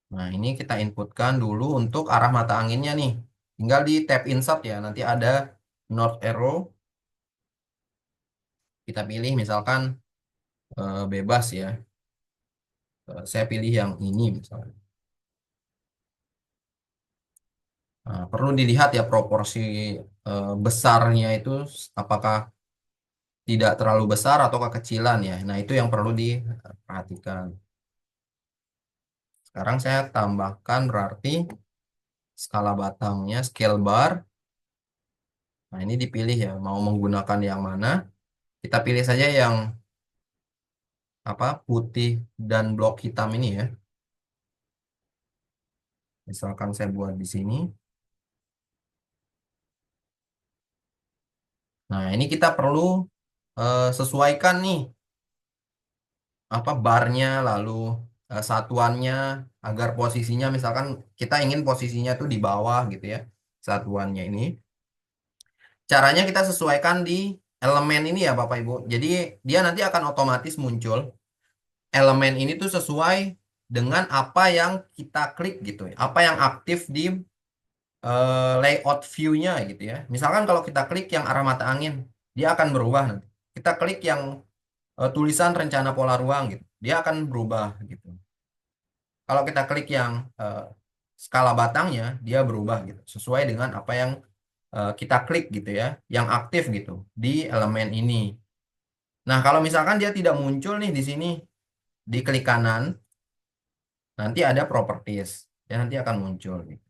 Nah, ini kita inputkan dulu untuk arah mata anginnya nih. Tinggal di tab insert ya. Nanti ada north arrow. Kita pilih misalkan bebas ya. Saya pilih yang ini misalnya. Nah, perlu dilihat ya proporsi besarnya itu apakah tidak terlalu besar atau kekecilan ya. Nah, itu yang perlu diperhatikan. Sekarang saya tambahkan berarti skala batangnya, scale bar. Nah, ini dipilih ya, mau menggunakan yang mana. Kita pilih saja yang apa putih dan blok hitam ini ya. Misalkan saya buat di sini. Nah, ini kita perlu sesuaikan nih apa barnya lalu satuannya agar posisinya misalkan kita ingin posisinya tuh di bawah gitu ya satuannya ini. Caranya kita sesuaikan di elemen ini ya Bapak Ibu. Jadi dia nanti akan otomatis muncul elemen ini tuh sesuai. dengan apa yang kita klik gitu ya. Apa yang aktif di layout view-nya gitu ya. Misalkan kalau kita klik yang arah mata angin, dia akan berubah nanti. Kita klik yang tulisan rencana pola ruang gitu, dia akan berubah gitu. Kalau kita klik yang eh, skala batangnya, dia berubah gitu, sesuai dengan apa yang kita klik gitu ya, yang aktif gitu di elemen ini. Nah, kalau misalkan dia tidak muncul nih di sini, di klik kanan, nanti ada properties, ya nanti akan muncul gitu.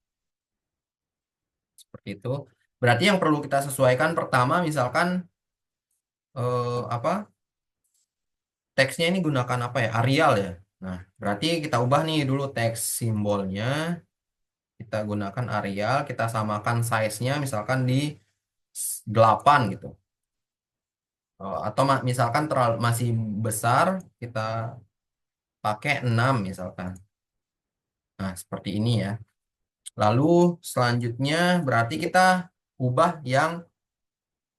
Seperti itu. Berarti yang perlu kita sesuaikan pertama, misalkan apa teksnya ini gunakan apa ya? Arial ya. Nah, berarti kita ubah nih dulu teks simbolnya. Kita gunakan Arial, kita samakan size-nya misalkan di 8 gitu. Atau misalkan terlalu masih besar, kita pakai 6 misalkan. Nah, seperti ini ya. Lalu selanjutnya berarti kita ubah yang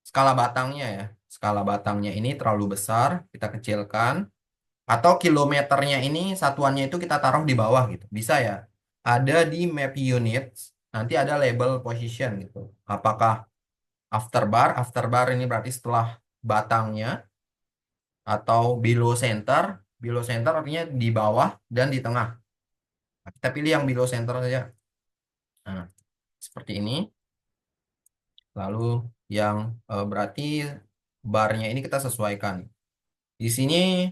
skala batangnya ya. Skala batangnya ini terlalu besar, kita kecilkan. Atau kilometernya ini satuannya itu kita taruh di bawah gitu. Bisa ya. Ada di map units, nanti ada label position gitu. Apakah after bar ini berarti setelah batangnya atau below center artinya di bawah dan di tengah. Nah, kita pilih yang below center saja. Nah, seperti ini. Lalu yang berarti barnya ini kita sesuaikan. Di sini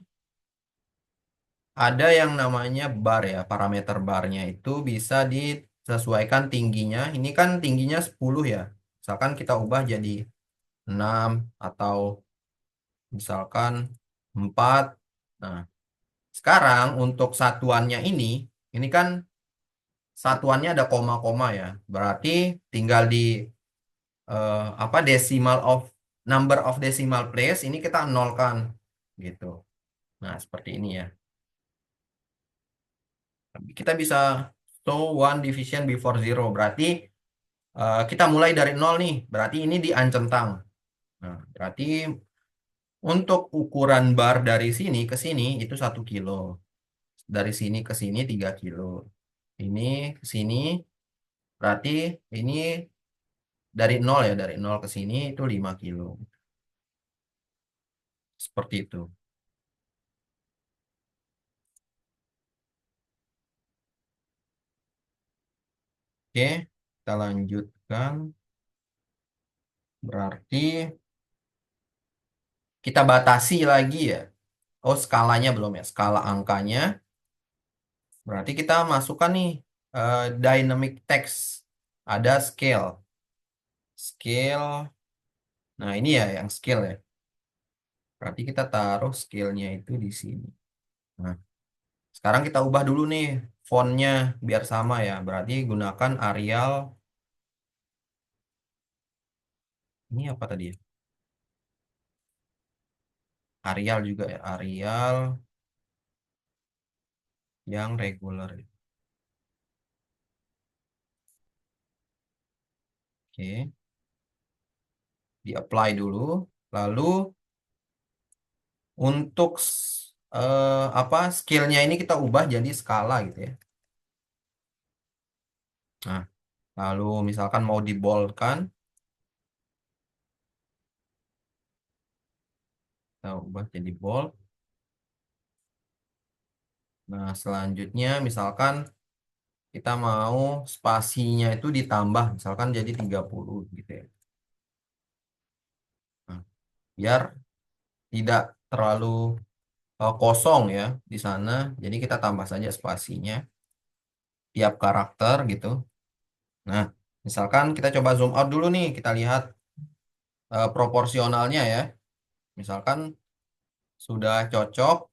ada yang namanya bar ya, parameter barnya itu bisa disesuaikan tingginya. Ini kan tingginya 10 ya. Misalkan kita ubah jadi 6 atau misalkan 4. Nah, sekarang untuk satuannya ini kan satuannya ada koma-koma ya. Berarti tinggal di apa decimal of number of decimal place ini kita nolkan gitu. Nah, seperti ini ya. Kita bisa show one division before zero. Berarti kita mulai dari nol nih. Berarti ini di uncentang. Nah, berarti untuk ukuran bar dari sini ke sini itu 1 kilo. Dari sini ke sini 3 kilo. Ini ke sini berarti ini dari nol ya, dari nol ke sini itu 5 kilo. Seperti itu. Oke, kita lanjutkan. Berarti kita batasi lagi ya. Oh, skalanya belum ya. Skala angkanya. Berarti kita masukkan nih dynamic text. Ada scale. Scale. Nah, ini ya yang scale ya. Berarti kita taruh scale-nya itu di sini. Nah, sekarang kita ubah dulu nih fontnya biar sama ya. Berarti gunakan Arial. Ini apa tadi ya? Arial juga ya. Arial yang regular. Oke, di-apply dulu. Lalu untuk apa scale-nya ini kita ubah jadi skala gitu ya. Nah, lalu misalkan mau diboldkan, kita ubah jadi bold. Nah, selanjutnya misalkan kita mau spasinya itu ditambah, misalkan jadi 30 gitu ya. Nah, biar tidak terlalu kosong ya di sana, jadi kita tambah saja spasinya tiap karakter gitu. Nah, misalkan kita coba zoom out dulu nih, kita lihat proporsionalnya ya. Misalkan sudah cocok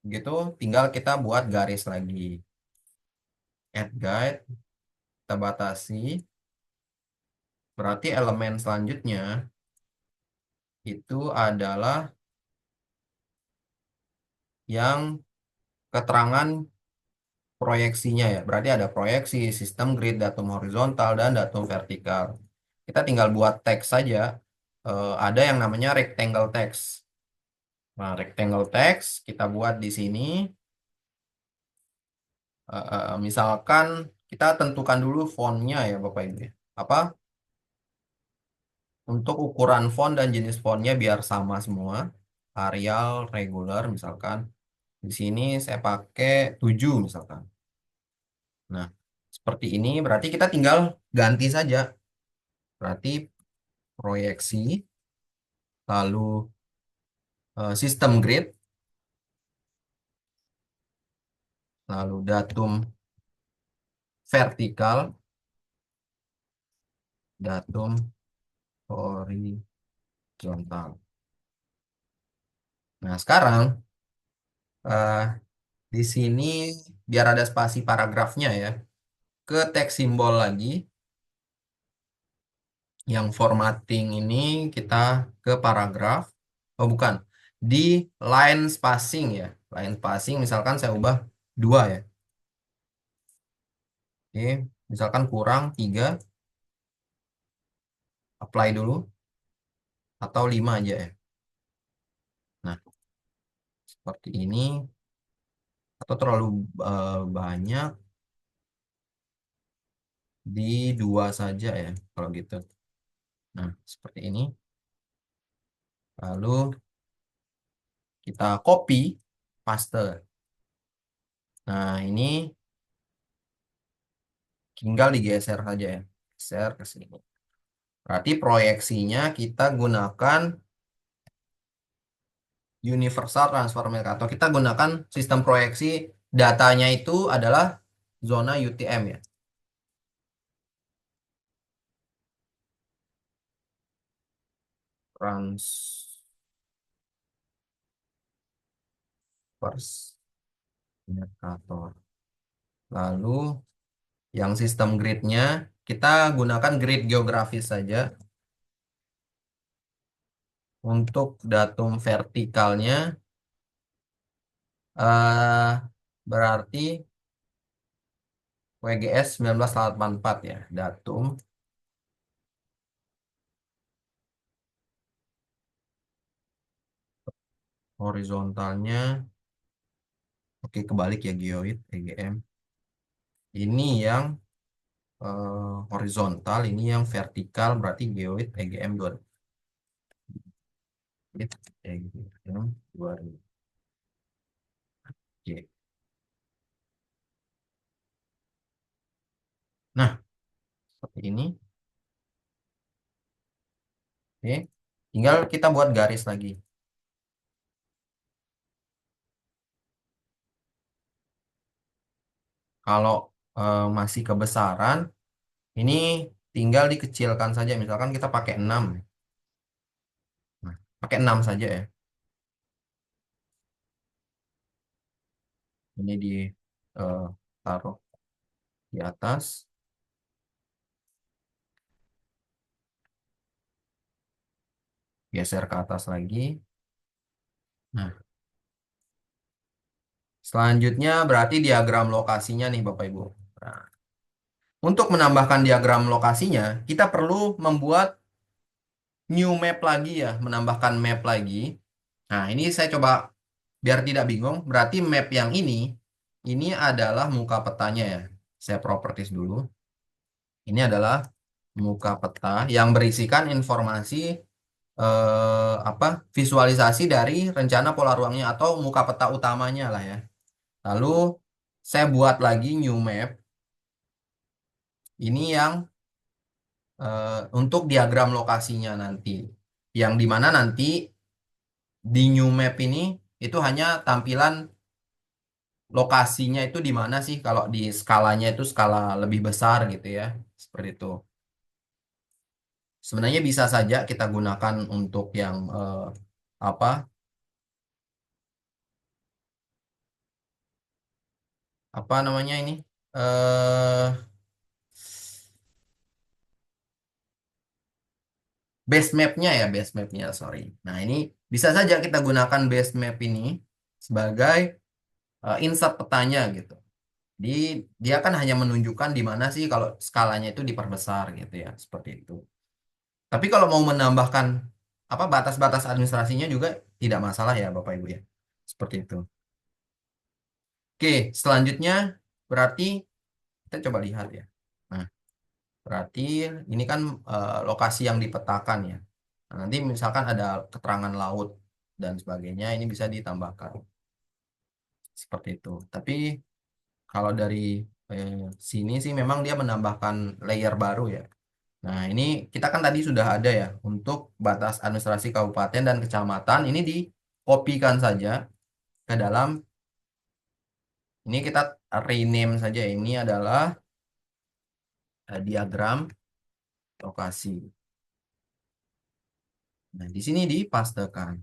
gitu, tinggal kita buat garis lagi. Add guide, kita batasi. Berarti elemen selanjutnya itu adalah yang keterangan proyeksinya ya. Berarti ada proyeksi, sistem grid, datum horizontal, dan datum vertikal. Kita tinggal buat teks saja. Ada yang namanya rectangle text. Nah, rectangle text kita buat di sini. Misalkan kita tentukan dulu fontnya ya Bapak Ibu ya. Apa untuk ukuran font dan jenis fontnya biar sama semua. Arial regular misalkan. Di sini saya pakai 7 misalkan. Nah, seperti ini berarti kita tinggal ganti saja. Berarti proyeksi, lalu sistem grid, lalu datum vertikal, datum horizontal. Nah, sekarang eh, di sini biar ada spasi paragrafnya ya, ke teks simbol lagi, yang formatting ini kita ke paragraf. Oh bukan, di line spacing ya. Line spacing misalkan saya ubah 2 ya. Oke, misalkan kurang 3, apply dulu, atau 5 aja ya. Nah, seperti ini, atau terlalu banyak, di 2 saja ya, kalau gitu. Nah, seperti ini. Lalu kita copy, paste. Nah, ini tinggal digeser saja ya. Geser ke sini. Berarti proyeksinya kita gunakan Universal Transfer Mercator. Kita gunakan sistem proyeksi, datanya itu adalah zona UTM ya. Transfer Mercator. Lalu yang sistem gridnya kita gunakan grid geografis saja. Untuk datum vertikalnya eh berarti WGS 1984 ya. Datum horizontalnya, oke kebalik ya, geoid EGM. Ini yang horizontal, ini yang vertikal, berarti geoid EGM 2000. EGM 2000. Oke. Nah, seperti ini. Oke. Tinggal kita buat garis lagi. Kalau masih kebesaran, ini tinggal dikecilkan saja. Misalkan kita pakai 6. Nah, pakai 6 saja ya. Ini di taruh di atas, geser ke atas lagi. Nah, selanjutnya berarti diagram lokasinya nih Bapak Ibu. Nah, untuk menambahkan diagram lokasinya, kita perlu membuat new map lagi ya, menambahkan map lagi. Nah, ini saya coba biar tidak bingung. Berarti map yang ini adalah muka petanya ya. Saya properties dulu. Ini adalah muka peta yang berisikan informasi apa visualisasi dari rencana pola ruangnya atau muka peta utamanya lah ya. Lalu saya buat lagi new map. Ini yang untuk diagram lokasinya nanti. Yang dimana nanti di new map ini itu hanya tampilan lokasinya itu di mana sih kalau di skalanya itu skala lebih besar gitu ya. Seperti itu. Sebenarnya bisa saja kita gunakan untuk yang apa apa namanya ini eh base mapnya ya, base mapnya sorry. Nah ini bisa saja kita gunakan base map ini sebagai insert petanya gitu. Di dia kan hanya menunjukkan di mana sih kalau skalanya itu diperbesar gitu ya, seperti itu. Tapi kalau mau menambahkan apa batas-batas administrasinya juga tidak masalah ya Bapak Ibu ya. Seperti itu. Oke, selanjutnya Berarti kita coba lihat ya. Nah, berarti ini kan lokasi yang dipetakan ya. Nah, nanti misalkan ada keterangan laut dan sebagainya, ini bisa ditambahkan seperti itu. Tapi kalau dari eh, sini sih memang dia menambahkan layer baru ya. Nah, ini kita kan tadi sudah ada ya untuk batas administrasi kabupaten dan kecamatan. Ini dikopikan saja ke dalam, ini kita rename saja. Ini adalah diagram lokasi. Nah, di sini dipastekan.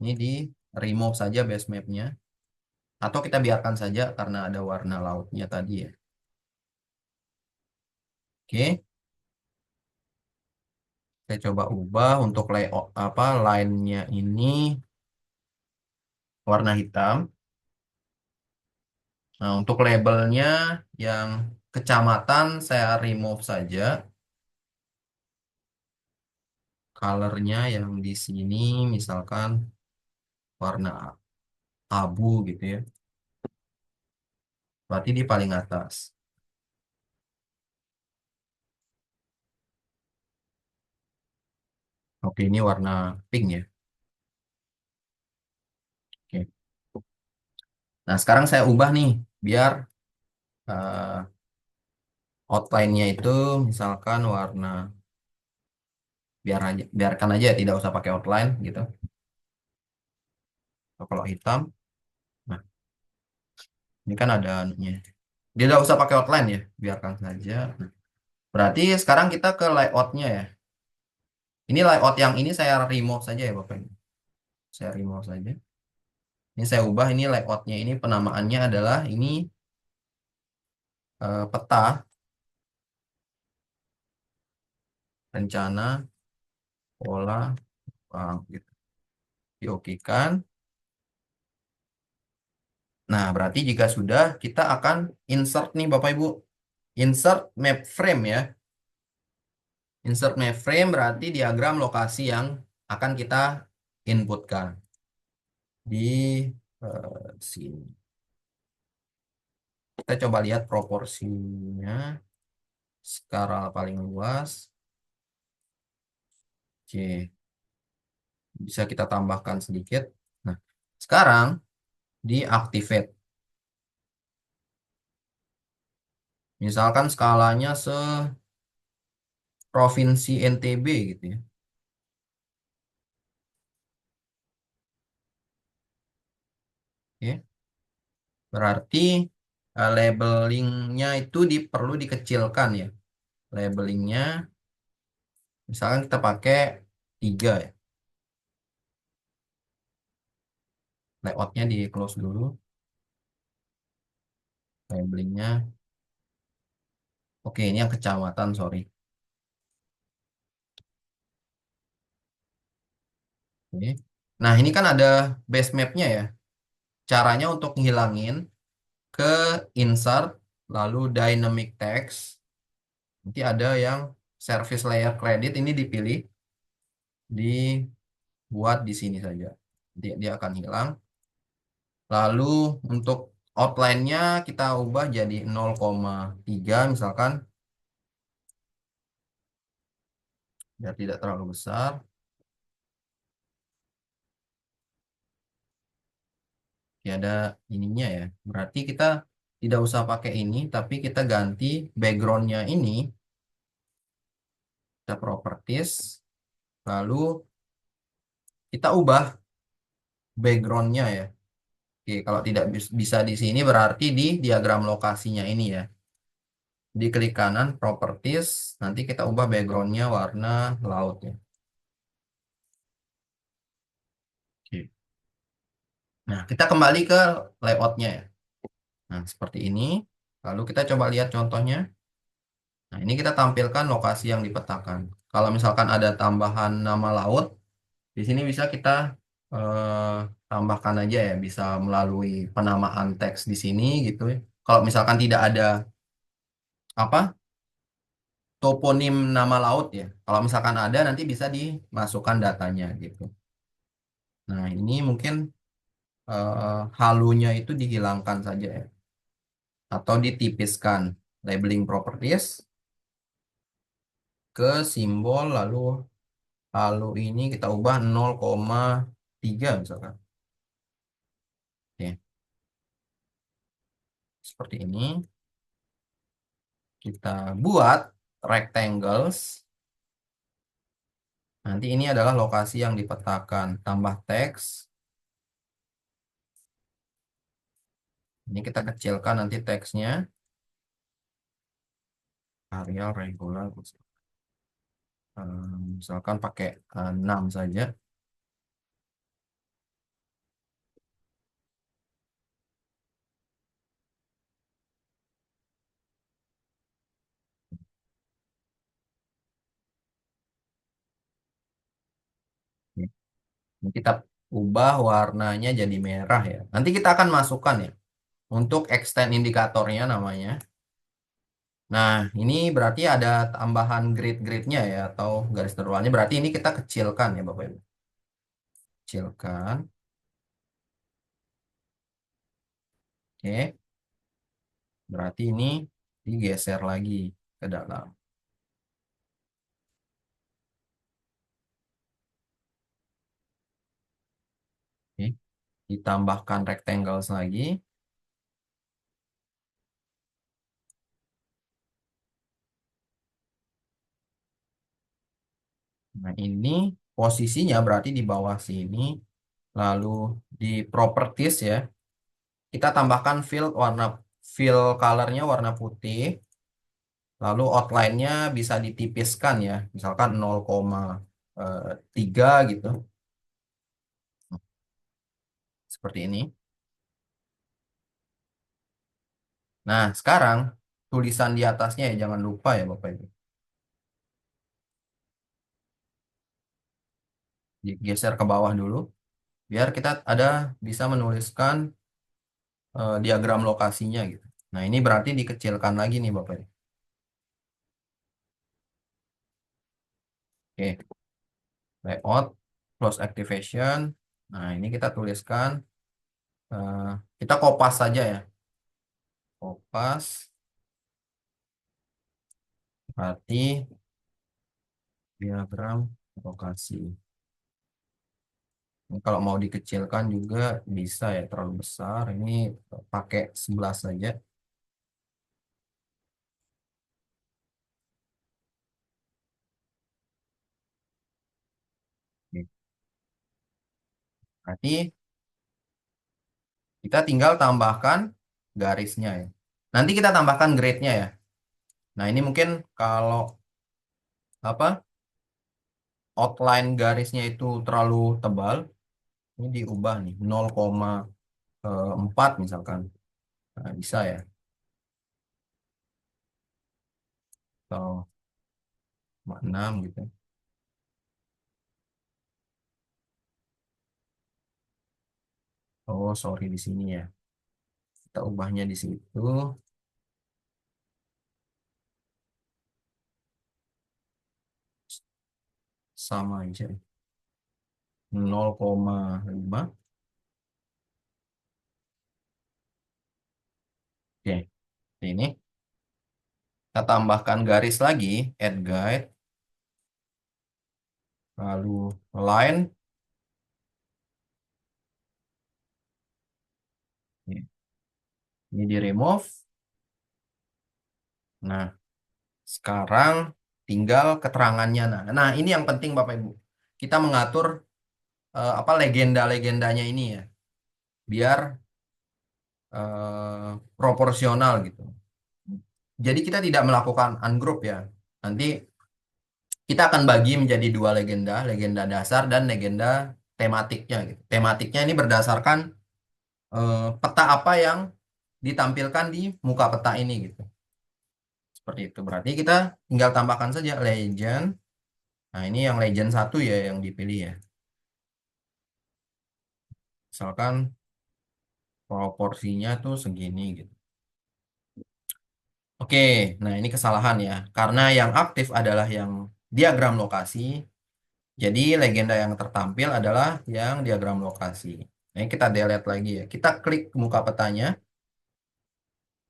Ini di remove saja base mapnya. Atau kita biarkan saja karena ada warna lautnya tadi ya. Oke, saya coba ubah untuk layout apa line-nya ini warna hitam. Nah, untuk labelnya yang kecamatan saya remove saja. Colornya yang di sini misalkan warna abu gitu ya. Berarti di paling atas. Oke, ini warna pink ya. Oke. Nah, sekarang saya ubah nih biar eh, outline-nya itu misalkan warna biarkan aja tidak usah pakai outline gitu. Kalau hitam, nah ini kan ada anunya. Dia tidak usah pakai outline ya, biarkan saja. Nah, berarti sekarang kita ke layout-nya ya. Ini layout yang ini saya remove saja ya Bapak. Saya remove saja. Ini saya ubah ini layoutnya ini penamaannya adalah ini peta rencana pola bank gitu. Diokekan. Nah, berarti jika sudah kita akan insert nih Bapak Ibu. Insert map frame ya. Insert map frame berarti diagram lokasi yang akan kita inputkan di sini. Kita coba lihat proporsinya skala paling luas. Oke, bisa kita tambahkan sedikit. Nah, sekarang diactivate. Misalkan skalanya se-provinsi NTB gitu ya. Oke. Berarti labelingnya itu perlu dikecilkan ya. Labelingnya, misalkan kita pakai 3 ya. Layoutnya di close dulu. Labelingnya. Oke, ini yang kecamatan, sorry. Oke. Nah, ini kan ada base mapnya ya. Caranya untuk ngilangin ke insert, lalu dynamic text. Nanti ada yang service layer credit ini dipilih, dibuat di sini saja. Dia akan hilang. Lalu untuk outline-nya kita ubah jadi 0,3 misalkan, biar tidak terlalu besar. Ya ada ininya ya. Berarti kita tidak usah pakai ini, tapi kita ganti background-nya ini, kita properties, lalu kita ubah background-nya ya. Oke, kalau tidak bisa di sini berarti di diagram lokasinya ini ya. Di klik kanan properties, nanti kita ubah backgroundnya warna laut ya. Oke. Nah, kita kembali ke layoutnya ya. Nah, seperti ini. Lalu kita coba lihat contohnya. Nah, ini kita tampilkan lokasi yang dipetakan. Kalau misalkan ada tambahan nama laut, di sini bisa kita eh, tambahkan aja ya, bisa melalui penamaan teks di sini gitu ya. Kalau misalkan tidak ada apa toponim nama laut ya. Kalau misalkan ada nanti bisa dimasukkan datanya gitu. Nah, ini mungkin halunya itu dihilangkan saja ya. atau ditipiskan. Labeling properties ke simbol lalu ini kita ubah 0,3 misalkan. Oke, seperti ini. Kita buat rectangles. Nanti ini adalah lokasi yang dipetakan. Tambah teks. Ini kita kecilkan nanti teksnya. Arial regular. Misalkan pakai 6 saja. Ini kita ubah warnanya jadi merah ya. Nanti kita akan masukkan ya. Untuk extend indikatornya namanya. Nah, ini berarti ada tambahan grid-gridnya ya. Atau garis terulannya. Berarti ini kita kecilkan ya Bapak Ibu. Kecilkan. Oke. Berarti ini digeser lagi ke dalam. Oke. Ditambahkan rectangles lagi. Nah, ini posisinya berarti di bawah sini. Lalu di properties ya, kita tambahkan fill colornya warna putih. Lalu outline-nya bisa ditipiskan ya, misalkan 0,3 gitu. Seperti ini. Nah, sekarang tulisan di atasnya ya jangan lupa ya Bapak Ibu. Geser ke bawah dulu biar kita bisa menuliskan diagram lokasinya gitu. Nah, ini berarti dikecilkan lagi nih Bapak Ibu. Oke, layout, close activation. Nah, ini kita tuliskan eh, kita kopas saja ya. Kopas berarti diagram lokasi. Ini kalau mau dikecilkan juga bisa ya, terlalu besar. Ini pakai 11 saja. Oke. Berarti kita tinggal tambahkan garisnya ya. Nanti kita tambahkan grade-nya ya. Nah, ini mungkin kalau apa outline garisnya itu terlalu tebal, ini diubah nih 0,4 misalkan. Nah, bisa ya. Atau 6 gitu. Oh, sorry di sini ya. Kita ubahnya di situ sama aja. 0,5. Oke, ini kita tambahkan garis lagi, add guide, lalu line. Ini di remove. Nah, sekarang tinggal keterangannya. Nah, ini yang penting Bapak Ibu. Kita mengatur apa legenda-legendanya ini ya, biar proporsional gitu. Jadi kita tidak melakukan ungroup ya. Nanti kita akan bagi menjadi dua legenda, legenda dasar dan legenda tematiknya gitu. Tematiknya ini berdasarkan peta apa yang ditampilkan di muka peta ini gitu. Seperti itu. Berarti kita tinggal tambahkan saja legend. Nah, ini yang legend satu ya yang dipilih ya. Misalkan proporsinya tuh segini gitu. Oke, nah ini kesalahan ya. Karena yang aktif adalah yang diagram lokasi. Jadi legenda yang tertampil adalah yang diagram lokasi. Nah, ini kita delete lagi ya. Kita klik muka petanya.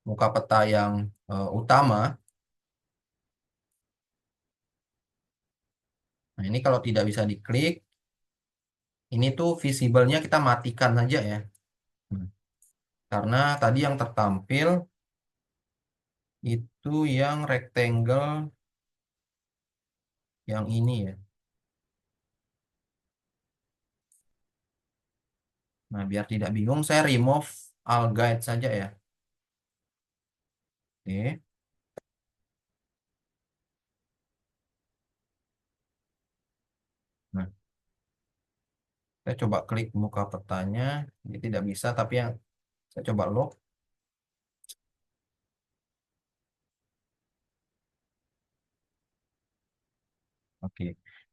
muka peta yang utama. Nah, ini kalau tidak bisa diklik, ini tuh visible-nya kita matikan aja ya. Hmm. Karena tadi yang tertampil itu yang rectangle yang ini ya. Nah, biar tidak bingung, saya remove all guide saja ya. Oke. Nah, saya coba klik muka petanya. Ini tidak bisa, tapi yang saya coba lock. Oke.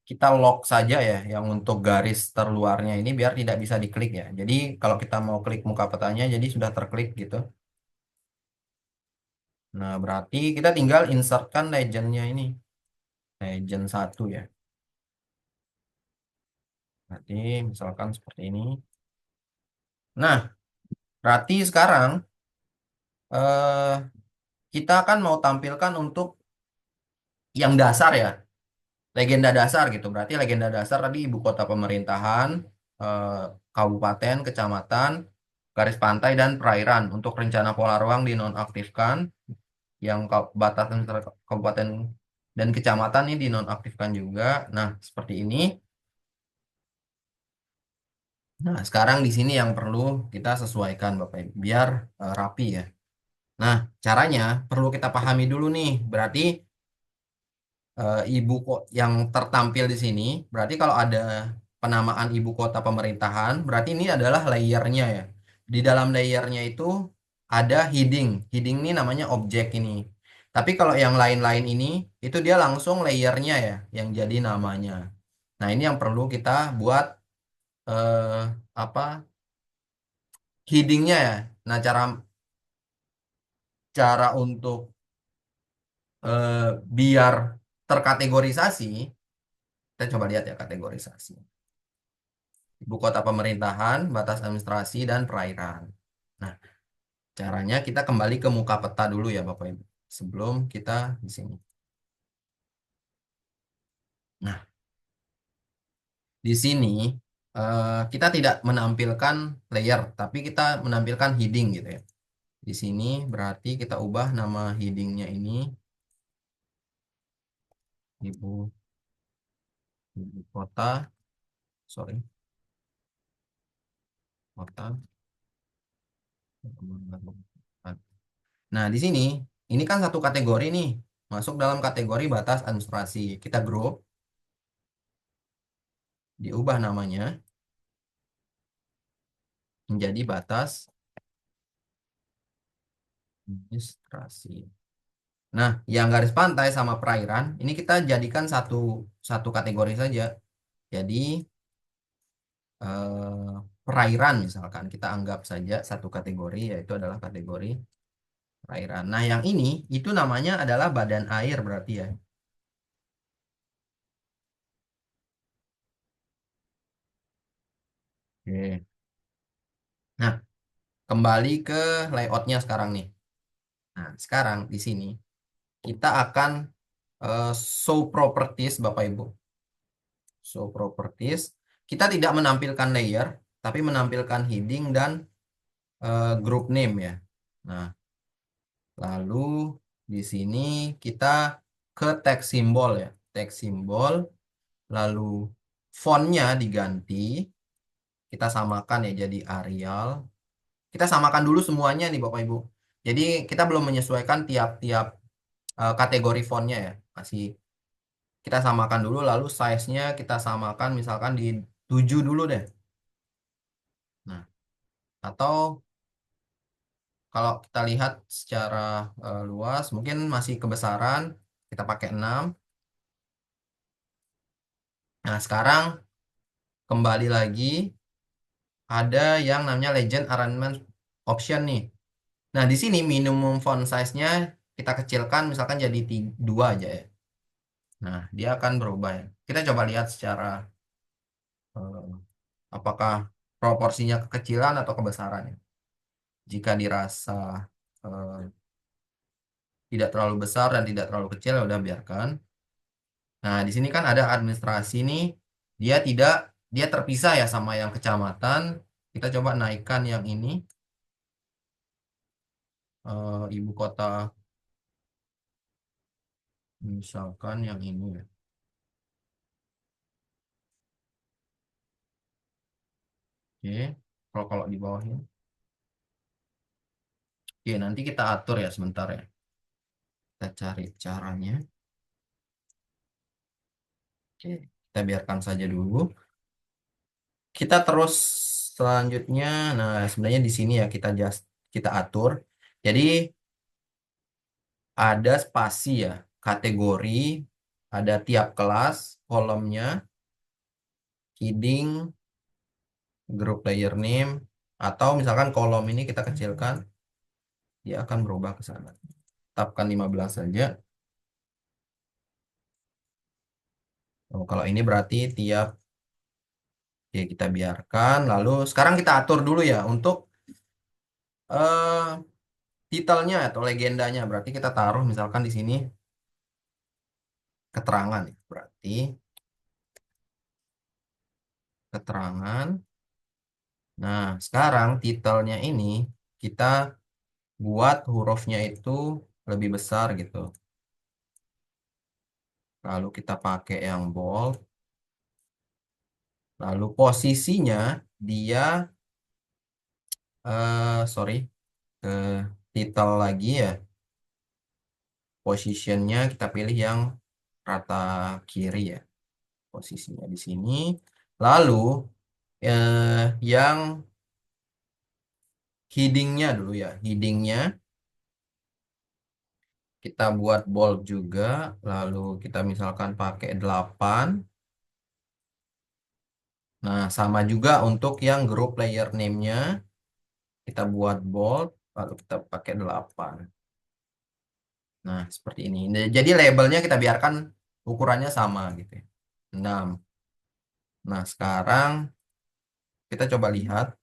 Kita lock saja ya, yang untuk garis terluarnya ini biar tidak bisa diklik ya. Jadi kalau kita mau klik muka petanya, jadi sudah terklik gitu. Nah, berarti kita tinggal insertkan legendnya ini. Legend satu ya. Berarti misalkan seperti ini. Nah, berarti sekarang eh, kita kan mau tampilkan untuk yang dasar ya. Legenda dasar gitu. Berarti legenda dasar tadi ibu kota pemerintahan, eh, kabupaten, kecamatan, garis pantai, dan perairan. Untuk rencana pola ruang dinonaktifkan. Yang batasan antara kabupaten dan kecamatan ini dinonaktifkan juga. Nah, seperti ini. Nah, sekarang di sini yang perlu kita sesuaikan Bapak Ibu, biar rapi ya. Nah, caranya perlu kita pahami dulu nih. Berarti ibu kok yang tertampil di sini, berarti kalau ada penamaan ibu kota pemerintahan, berarti ini adalah layernya ya. Di dalam layernya itu ada heading. Heading ini namanya objek ini. Tapi kalau yang lain-lain ini, itu dia langsung layernya ya, yang jadi namanya. Nah, ini yang perlu kita buat eh, apa headingnya ya. Nah, cara cara untuk biar terkategorisasi, kita coba lihat ya kategorisasi. Ibu kota pemerintahan, batas administrasi, dan perairan. Nah, caranya kita kembali ke muka peta dulu ya Bapak Ibu. Sebelum kita di sini. Nah, di sini kita tidak menampilkan layer, tapi kita menampilkan heading gitu ya. Di sini berarti kita ubah nama headingnya ini Ibu, Ibu kota, sorry, kota. Nah, di sini ini kan satu kategori nih, masuk dalam kategori batas administrasi. Kita grup, diubah namanya menjadi batas administrasi. Nah, yang garis pantai sama perairan ini kita jadikan satu satu kategori saja. Jadi perairan misalkan kita anggap saja satu kategori yaitu adalah kategori perairan. Nah, yang ini itu namanya adalah badan air berarti ya. Oke. Nah, kembali ke layoutnya sekarang nih. Nah, sekarang di sini kita akan eh, show properties Bapak Ibu. Show properties. Kita tidak menampilkan layer, tapi menampilkan heading dan group name ya. Nah, lalu di sini kita ke teks simbol ya. Teks simbol, lalu fontnya diganti. Kita samakan ya jadi Arial. Kita samakan dulu semuanya nih Bapak Ibu. Jadi kita belum menyesuaikan tiap-tiap kategori fontnya ya. Masih kita samakan dulu lalu size-nya kita samakan misalkan di 7 dulu deh. Nah, atau kalau kita lihat secara luas mungkin masih kebesaran kita pakai 6. Nah, sekarang kembali lagi ada yang namanya Legend Arrangement Option nih. Nah, di sini minimum font size-nya kita kecilkan misalkan jadi 2 aja ya. Nah, dia akan berubah ya. Kita coba lihat secara eh, apakah proporsinya kekecilan atau kebesaran ya. Jika dirasa tidak terlalu besar dan tidak terlalu kecil, ya udah biarkan. Nah, di sini kan ada administrasi nih, dia tidak dia terpisah ya sama yang kecamatan. Kita coba naikkan yang ini, ibu kota, misalkan yang ini ya. Oke, kalau kalau di bawahnya. Oke, nanti kita atur ya sebentar ya. Kita cari caranya. Oke, kita biarkan saja dulu. Kita terus selanjutnya, nah sebenarnya di sini ya kita atur. Jadi ada spasi ya, kategori, ada tiap kelas, kolomnya, heading, group player name, atau misalkan kolom ini kita kecilkan, dia akan berubah ke sana. Tetapkan 15 saja. Oh, kalau ini berarti tiap, ya kita biarkan. Lalu sekarang kita atur dulu ya untuk eh, titelnya atau legendanya. Berarti kita taruh misalkan di sini keterangan ya. Berarti keterangan. Nah, sekarang titelnya ini kita buat hurufnya itu lebih besar gitu. Lalu kita pakai yang bold. Lalu posisinya dia, sorry, ke titel lagi ya. Positionnya kita pilih yang rata kiri ya. Posisinya di sini. Lalu yang headingnya dulu ya. Headingnya kita buat bold juga. Lalu kita misalkan pakai 8. Nah, sama juga untuk yang group player name-nya. Kita buat bold. Lalu kita pakai 8. Nah, seperti ini. Jadi labelnya kita biarkan ukurannya sama gitu ya. 6. Nah, sekarang kita coba lihat.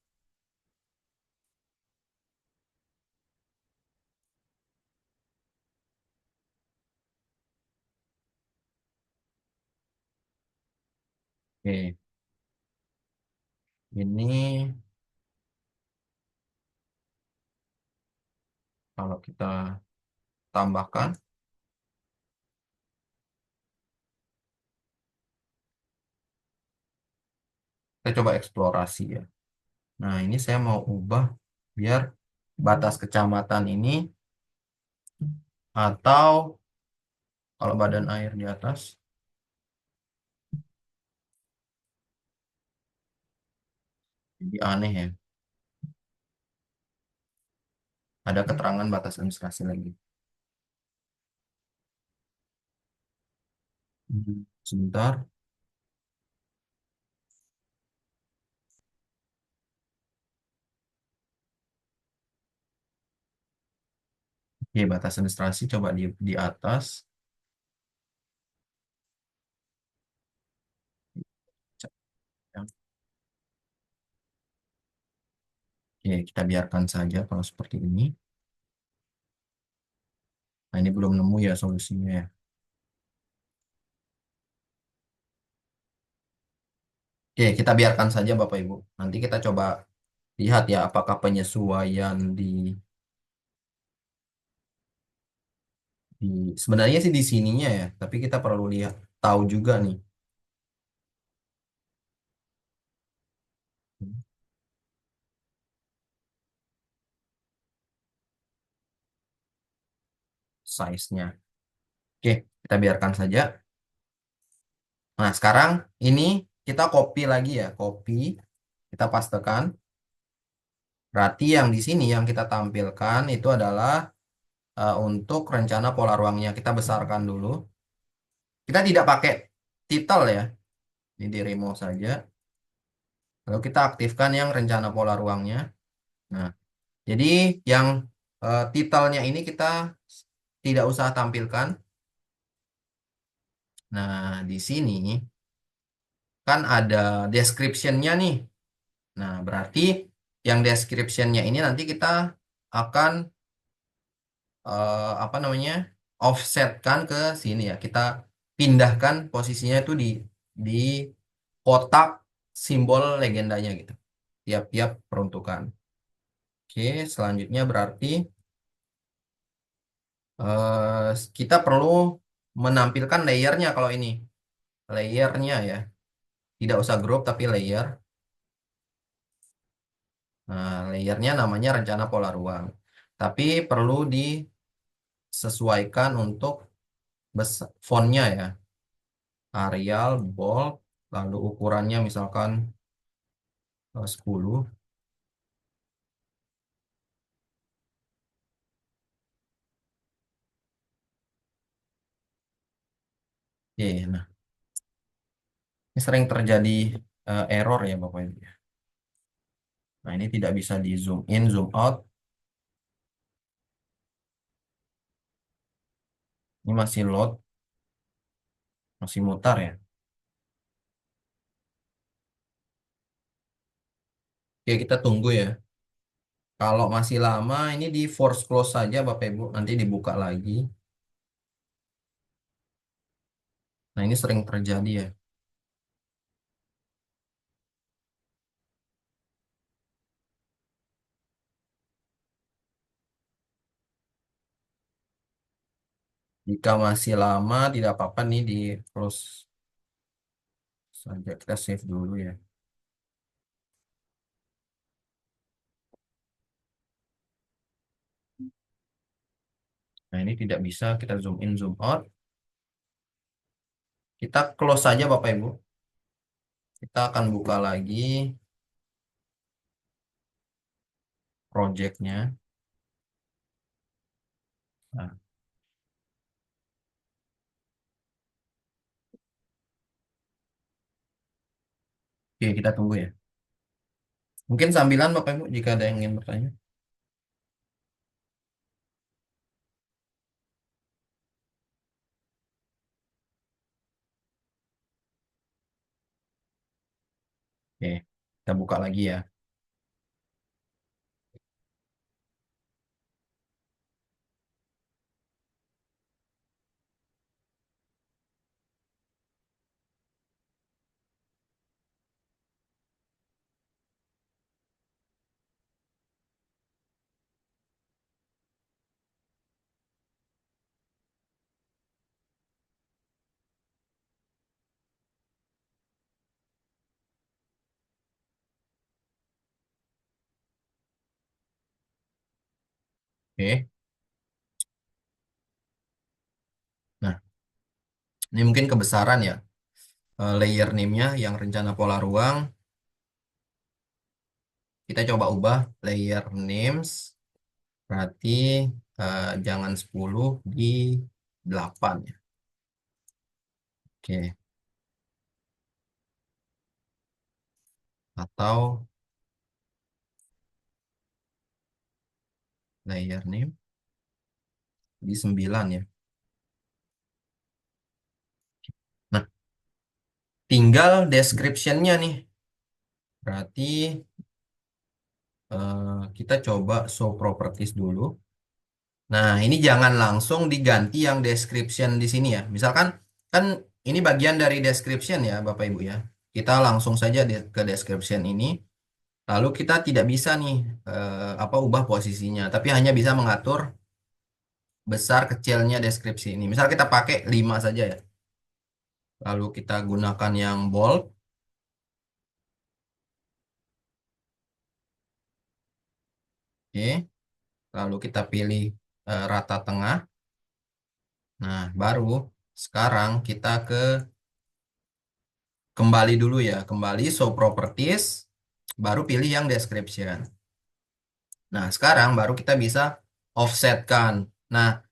Oke, ini kalau kita tambahkan, kita coba eksplorasi ya. Nah, ini saya mau ubah biar batas kecamatan ini, atau kalau badan air di atas, jadi aneh ya. Ada keterangan batas administrasi lagi. Sebentar. Oke, batas administrasi coba di atas. Oke, kita biarkan saja kalau seperti ini. Nah, ini belum nemu ya solusinya ya. Oke, kita biarkan saja Bapak Ibu. Nanti kita coba lihat ya apakah penyesuaian di sebenarnya sih di sininya ya, tapi kita perlu lihat tahu juga nih size-nya. Oke, kita biarkan saja. Nah, sekarang ini kita copy lagi ya, copy, kita pastekan. Berarti yang di sini yang kita tampilkan itu adalah untuk rencana pola ruangnya. Kita besarkan dulu. Kita tidak pakai title ya, ini di remove saja. Lalu kita aktifkan yang rencana pola ruangnya. Nah, jadi yang titelnya ini kita tidak usah tampilkan. Nah, di sini kan ada description-nya nih. Nah, berarti yang description-nya ini nanti kita akan apa namanya, offsetkan ke sini ya. Kita pindahkan posisinya itu di kotak simbol legendanya gitu. Tiap-tiap peruntukan. Oke, selanjutnya berarti kita perlu menampilkan layernya kalau ini. Layernya ya. Tidak usah group tapi layer. Nah, layernya namanya rencana pola ruang. Tapi perlu disesuaikan untuk fontnya ya. Arial, bold, lalu ukurannya misalkan 10. Oke, nah ini sering terjadi error ya Bapak Ibu. Nah, ini tidak bisa di zoom in, zoom out. Ini masih load, masih mutar ya. Oke, kita tunggu ya. Kalau masih lama, ini di force close saja Bapak Ibu. Nanti dibuka lagi. Nah, ini sering terjadi ya. Jika masih lama, tidak apa-apa nih di close saja. Kita save dulu ya. Nah, ini tidak bisa kita zoom in, zoom out. Kita close saja Bapak Ibu. Kita akan buka lagi projectnya. Nah, oke, kita tunggu ya. Mungkin sambilan Bapak Ibu jika ada yang ingin bertanya. Oke, kita buka lagi ya. Oke. Nah, ini mungkin kebesaran ya. Layer name-nya yang rencana pola ruang. Kita coba ubah layer names. Berarti jangan 10 di 8 ya. Oke. Atau layer name di 9 ya. Nah, tinggal description-nya nih. Berarti kita coba show properties dulu. Nah, ini jangan langsung diganti yang description di sini ya. Misalkan kan ini bagian dari description ya, Bapak Ibu ya. Kita langsung saja ke description ini. Lalu kita tidak bisa nih apa ubah posisinya, tapi hanya bisa mengatur besar kecilnya deskripsi ini. Misal kita pakai 5 saja ya. Lalu kita gunakan yang bold. Oke. Lalu kita pilih rata tengah. Nah, baru sekarang kita kembali dulu ya, kembali show properties, baru pilih yang description. Nah, sekarang baru kita bisa offsetkan. Nah,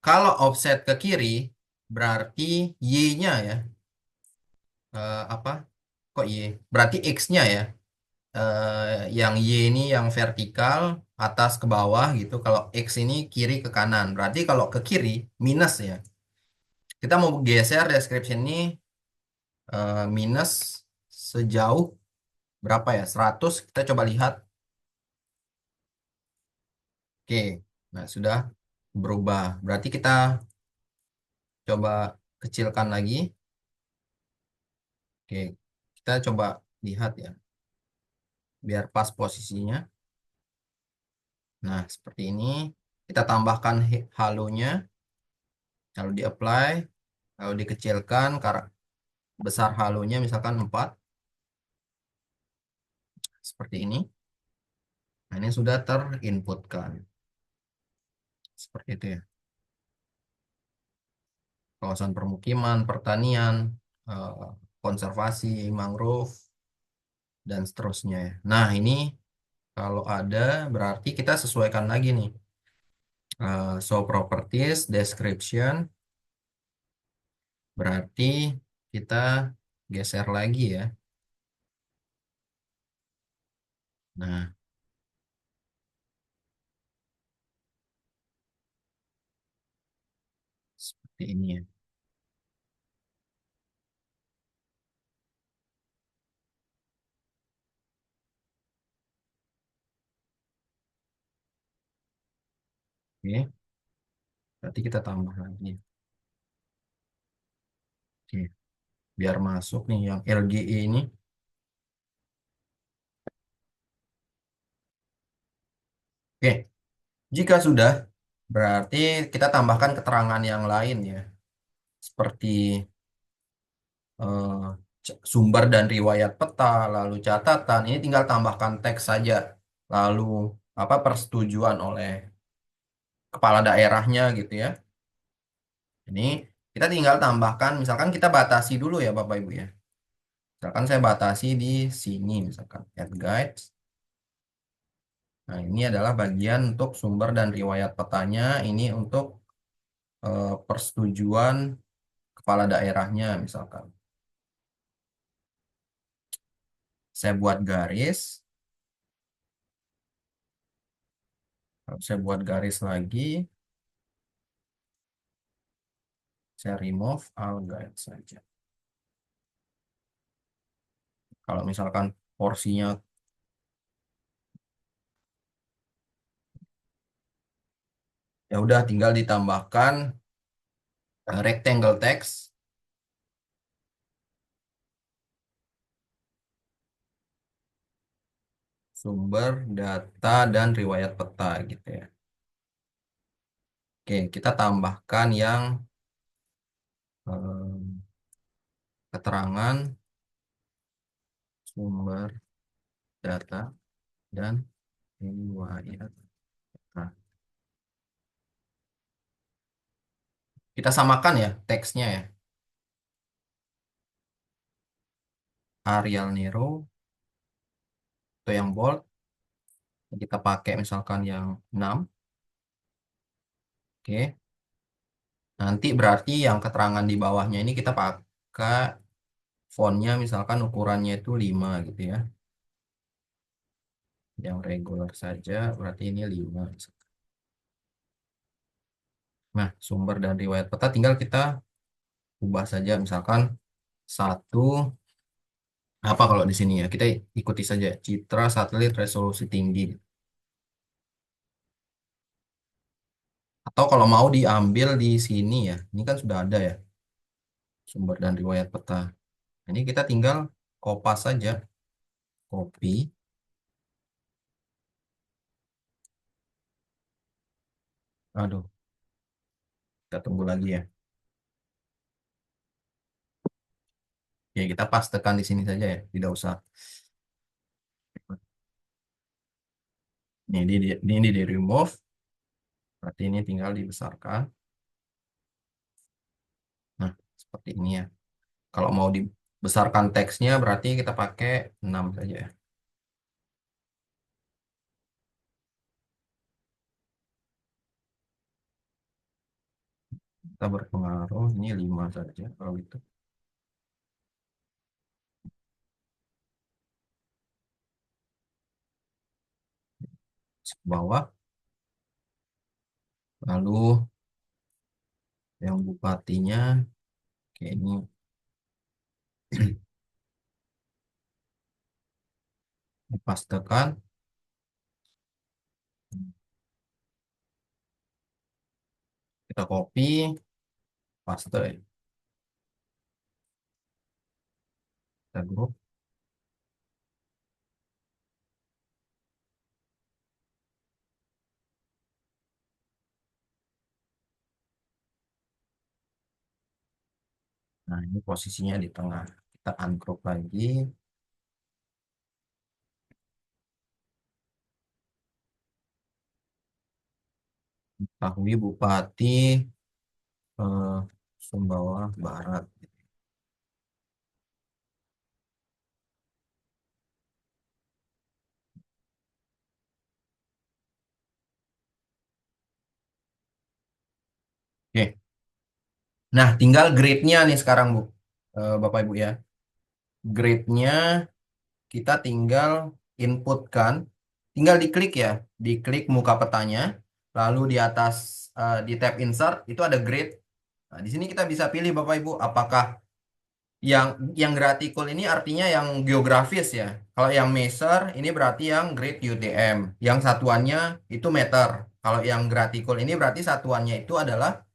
kalau offset ke kiri, berarti Y-nya ya, apa? Kok Y? Berarti X-nya ya. Yang Y ini yang vertikal, atas ke bawah gitu. Kalau X ini kiri ke kanan. Berarti kalau ke kiri, minus ya. Kita mau geser description ini minus sejauh berapa ya? 100. Kita coba lihat. Oke, nah sudah. berubah. Berarti kita coba kecilkan lagi. Oke, kita coba lihat ya, biar pas posisinya. Nah, seperti ini. Kita tambahkan halonya, lalu di-apply, lalu dikecilkan, besar halonya misalkan 4 seperti ini. Nah, ini sudah terinputkan. Seperti itu ya. Kawasan permukiman, pertanian, eh, konservasi, mangrove, dan seterusnya ya. Nah, ini kalau ada berarti kita sesuaikan lagi nih. Show properties, description, berarti kita geser lagi ya. Nah, seperti ini ya. Oke, berarti kita tambah lagi. Oke, biar masuk nih yang LGE ini. Oke, jika sudah, berarti kita tambahkan keterangan yang lain ya. Seperti eh, sumber dan riwayat peta, lalu catatan. Ini tinggal tambahkan teks saja. Lalu apa persetujuan oleh kepala daerahnya gitu ya. Ini kita tinggal tambahkan, misalkan kita batasi dulu ya Bapak Ibu ya. Misalkan saya batasi di sini, misalkan add guides. Nah, ini adalah bagian untuk sumber dan riwayat petanya. Ini untuk persetujuan kepala daerahnya, misalkan. Saya buat garis. Kalau saya buat garis lagi, saya remove all guides saja. Kalau misalkan porsinya, ya udah tinggal ditambahkan rectangle text, sumber, data, dan riwayat peta gitu ya. Oke, kita tambahkan yang em, keterangan, sumber, data, dan riwayat peta. Kita samakan ya teksnya ya. Arial Nero atau yang bold, kita pakai misalkan yang 6. Oke. Nanti berarti yang keterangan di bawahnya ini kita pakai fontnya misalkan ukurannya itu 5 gitu ya. Yang regular saja berarti ini 5. Nah, sumber dan riwayat peta tinggal kita ubah saja misalkan satu apa kalau di sini ya. Kita ikuti saja citra satelit resolusi tinggi. Atau kalau mau diambil di sini ya. Ini kan sudah ada ya sumber dan riwayat peta. Ini kita tinggal kopas saja, copy. Aduh, kita tunggu lagi ya. Ya, kita pastekan di sini saja ya, tidak usah. Ini di remove, berarti ini tinggal dibesarkan. Nah, seperti ini ya. Kalau mau dibesarkan teksnya, berarti kita pakai 6 saja ya. Kita berpengaruh, ini 5 saja kalau itu. Bawah, lalu yang bupatinya, oke ini dipastekan. Kita copy, paste, kita grup. Nah, ini posisinya di tengah. Kita ungroup lagi. Ketahui Bupati eh, Sumbawa Barat. Oke. Nah, tinggal grade-nya nih sekarang, Bu. Bapak Ibu ya. Grade-nya kita tinggal inputkan. Tinggal diklik ya. Diklik muka petanya. Lalu di atas di tab insert itu ada grade. Nah, di sini kita bisa pilih Bapak Ibu apakah yang gratikul ini artinya yang geografis ya. Kalau yang measure ini berarti yang grade UTM. Yang satuannya itu meter. Kalau yang gratikul ini berarti satuannya itu adalah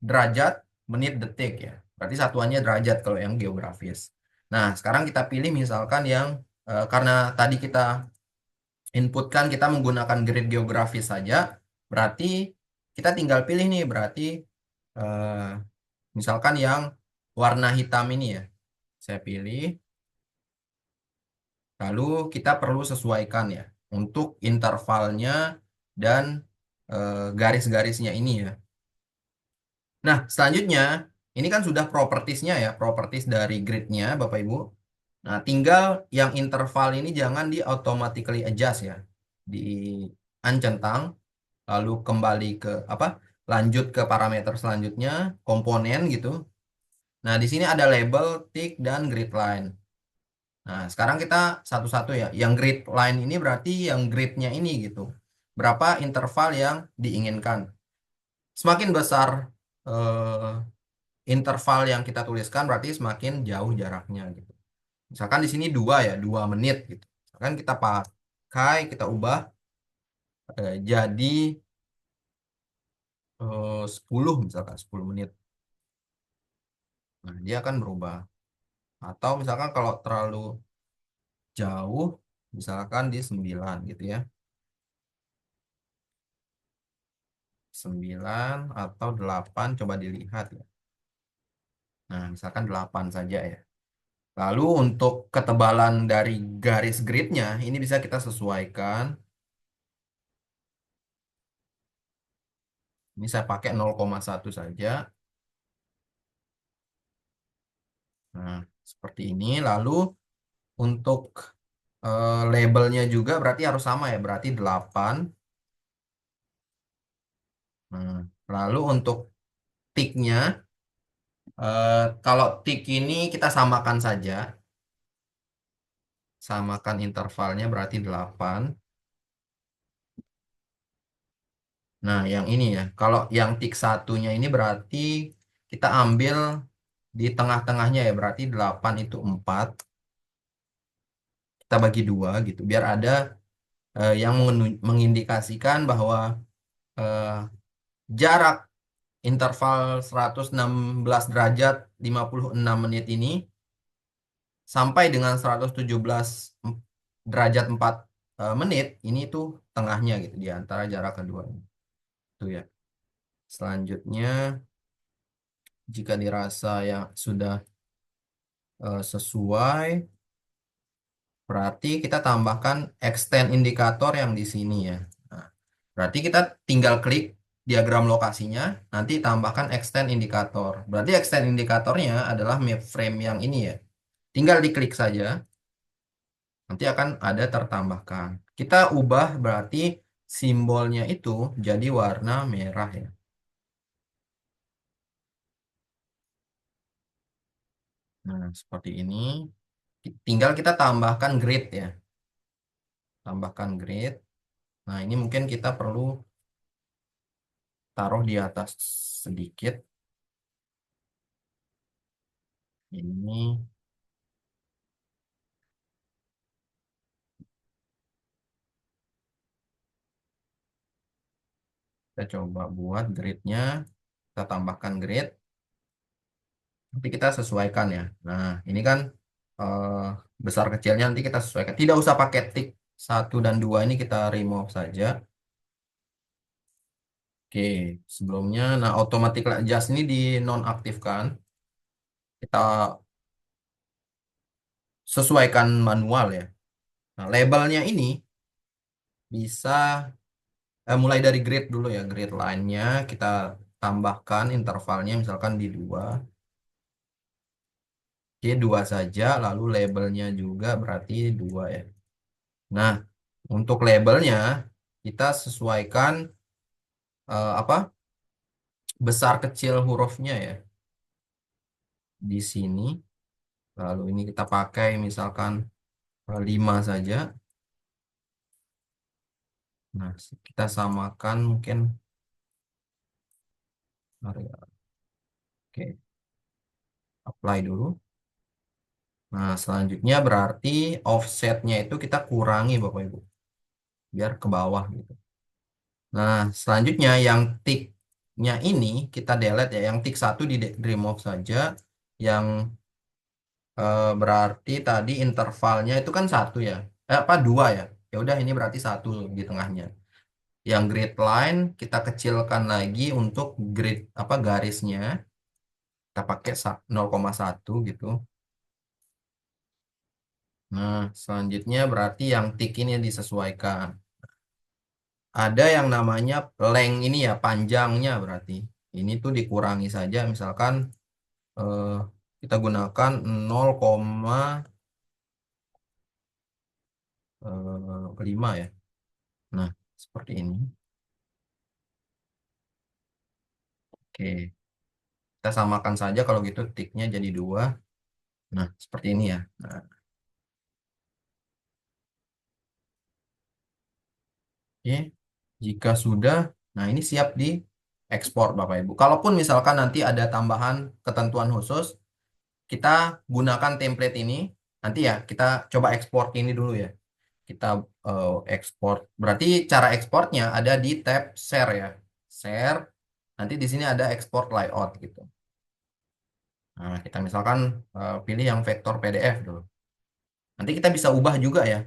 derajat, menit, detik ya. Berarti satuannya derajat kalau yang geografis. Nah, sekarang kita pilih misalkan yang karena tadi kita inputkan kita menggunakan grid geografis saja, berarti kita tinggal pilih nih, berarti eh, misalkan yang warna hitam ini ya. Saya pilih, lalu kita perlu sesuaikan ya untuk intervalnya dan garis-garisnya ini ya. Nah, selanjutnya ini kan sudah propertiesnya ya, properties dari gridnya Bapak Ibu. Nah, tinggal yang interval ini jangan di automatically adjust ya. Di uncentang, lalu kembali ke apa? Lanjut ke parameter selanjutnya, komponen gitu. Nah, di sini ada label, tick, dan grid line. Nah, sekarang kita satu-satu ya. Yang grid line ini berarti yang gridnya ini gitu. Berapa interval yang diinginkan. Semakin besar eh, interval yang kita tuliskan berarti semakin jauh jaraknya gitu. Misalkan di sini 2 menit gitu. Misalkan kita pakai, kita ubah jadi 10 misalkan 10 menit. Nah, dia akan berubah. Atau misalkan kalau terlalu jauh, misalkan di 9 gitu ya. 9 atau 8 coba dilihat ya. Nah, misalkan 8 saja ya. Lalu untuk ketebalan dari garis gridnya ini bisa kita sesuaikan. Ini saya pakai 0,1 saja. Nah, seperti ini. Lalu untuk labelnya juga berarti harus sama ya. Berarti 8. Nah, lalu untuk ticknya, kalau tick ini kita samakan saja. Samakan intervalnya berarti 8. Nah, yang ini ya. Kalau yang tick satunya ini berarti kita ambil di tengah-tengahnya ya. Berarti 8 itu 4. Kita bagi 2 gitu. Biar ada yang mengindikasikan bahwa eh, jarak interval 116 derajat 56 menit ini sampai dengan 117 derajat 4 menit ini tuh tengahnya gitu di antara jarak keduanya. Itu ya. Selanjutnya jika dirasa yang sudah sesuai berarti kita tambahkan extend indikator yang di sini ya. Nah, berarti kita tinggal klik diagram lokasinya, nanti tambahkan extend indikator. Berarti extend indikatornya adalah map frame yang ini ya. Tinggal diklik saja, nanti akan ada tertambahkan. Kita ubah berarti simbolnya itu jadi warna merah ya. Nah, seperti ini. Tinggal kita tambahkan grid ya. Tambahkan grid. Nah, ini mungkin kita perlu taruh di atas sedikit. Ini kita coba buat gridnya. Kita tambahkan grid. Nanti kita sesuaikan ya. Nah, ini kan eh, besar kecilnya nanti kita sesuaikan. Tidak usah pakai tik satu dan dua ini kita remove saja. Oke, sebelumnya, nah automatic adjust ini dinonaktifkan. Kita sesuaikan manual ya. Nah, labelnya ini bisa mulai dari grid dulu ya. Grid line-nya kita tambahkan intervalnya misalkan di dua. Oke, dua saja. Lalu labelnya juga berarti dua ya. Nah, untuk labelnya kita sesuaikan apa besar kecil hurufnya ya di sini. Lalu ini kita pakai misalkan 5 saja. Nah, kita samakan mungkin. Oke, apply dulu. Nah, selanjutnya berarti offsetnya itu kita kurangi Bapak Ibu, biar ke bawah gitu. Nah, selanjutnya yang ticknya ini kita delete ya. Yang tick satu di remove saja. Yang berarti tadi intervalnya itu kan satu ya. Apa dua ya? Ya udah ini berarti satu di tengahnya. Yang grid line kita kecilkan lagi untuk grid apa garisnya. Kita pakai 0,1 gitu. Nah, selanjutnya berarti yang tick ini disesuaikan. Ada yang namanya length ini ya, panjangnya berarti. Ini tuh dikurangi saja, misalkan eh, kita gunakan 0,5 ya. Nah, seperti ini. Oke, kita samakan saja kalau gitu ticknya jadi dua. Nah, seperti ini ya. Nah, oke, jika sudah, nah ini siap di ekspor Bapak Ibu. Kalaupun misalkan nanti ada tambahan ketentuan khusus, kita gunakan template ini. Nanti ya, kita coba ekspor ini dulu ya. Kita ekspor. Berarti cara ekspornya ada di tab share ya. Share. Nanti di sini ada export layout gitu. Nah, kita misalkan pilih yang vektor PDF dulu. Nanti kita bisa ubah juga ya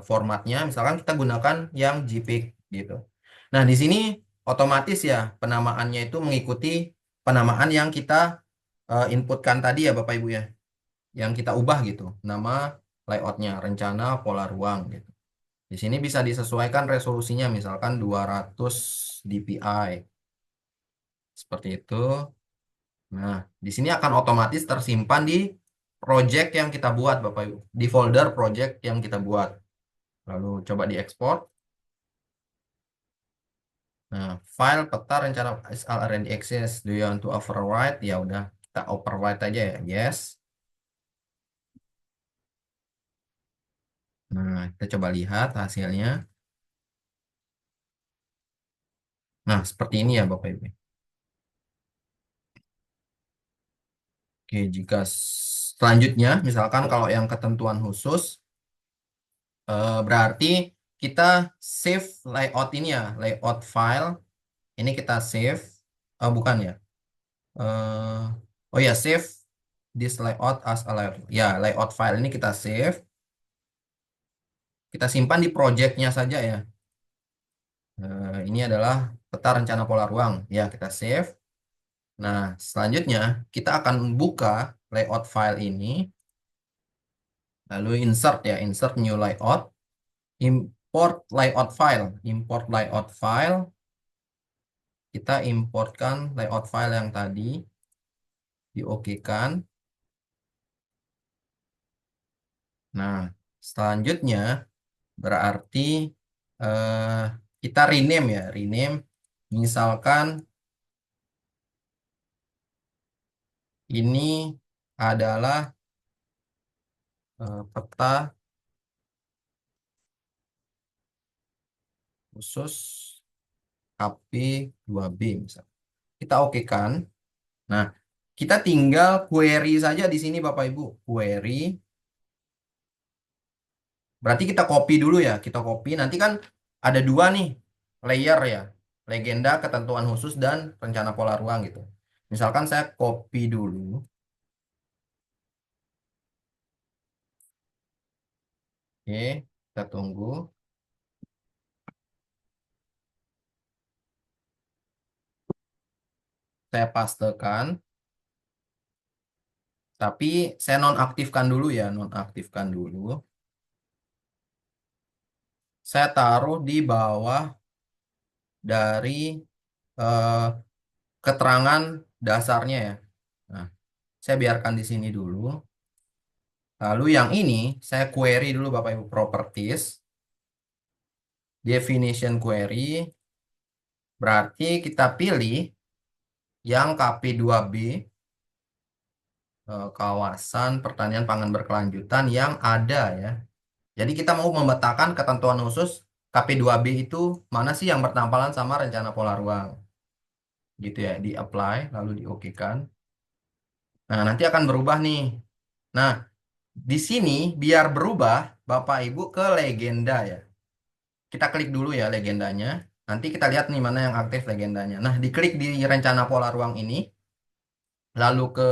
formatnya. Misalkan kita gunakan yang JPEG gitu. Nah, di sini otomatis ya penamaannya itu mengikuti penamaan yang kita inputkan tadi ya Bapak Ibu ya. Yang kita ubah gitu. Nama layoutnya, rencana, pola ruang gitu. Di sini bisa disesuaikan resolusinya misalkan 200 dpi. Seperti itu. Nah, di sini akan otomatis tersimpan di project yang kita buat Bapak Ibu, di folder project yang kita buat. Lalu coba diekspor. Nah, file peta rencana is already access. Do you want to overwrite? Ya udah, kita overwrite aja ya. Yes. Nah, kita coba lihat hasilnya. Nah, seperti ini ya Bapak Ibu. Oke, jika selanjutnya, misalkan kalau yang ketentuan khusus, berarti kita save layout ini ya, layout file. Ini kita save. Bukan ya. eh oh ya, save this layout as a layout. Ya, layout file ini kita save. Kita simpan di projectnya saja ya. Ini adalah peta rencana pola ruang. Ya, kita save. Nah, selanjutnya kita akan buka layout file ini. Lalu insert ya, insert new layout. Import layout file. Import layout file. Kita importkan layout file yang tadi. Diokekan. Nah, selanjutnya berarti eh, kita rename ya. Rename. Misalkan ini adalah peta khusus KP2B misalnya. Kita okekan. Nah, kita tinggal query saja di sini Bapak Ibu. Query. Berarti kita copy dulu ya. Kita copy. Nanti kan ada dua nih layer ya. legenda, ketentuan khusus, dan rencana pola ruang gitu. Misalkan saya copy dulu. Oke, kita tunggu. Saya pastekan. Tapi saya nonaktifkan dulu ya, nonaktifkan dulu. Saya taruh di bawah dari eh, keterangan dasarnya ya. Nah, saya biarkan di sini dulu. Lalu yang ini saya query dulu Bapak Ibu properties, definition query, berarti kita pilih yang KP2B, kawasan pertanian pangan berkelanjutan yang ada ya. Jadi kita mau memetakan ketentuan khusus KP2B itu mana sih yang bertampalan sama rencana pola ruang. Gitu ya, di apply lalu di OK kan. Nah, nanti akan berubah nih. Nah, di sini biar berubah Bapak Ibu ke legenda ya. Kita klik dulu ya legendanya. Nanti kita lihat nih mana yang aktif legendanya. Nah, diklik di rencana pola ruang ini, lalu ke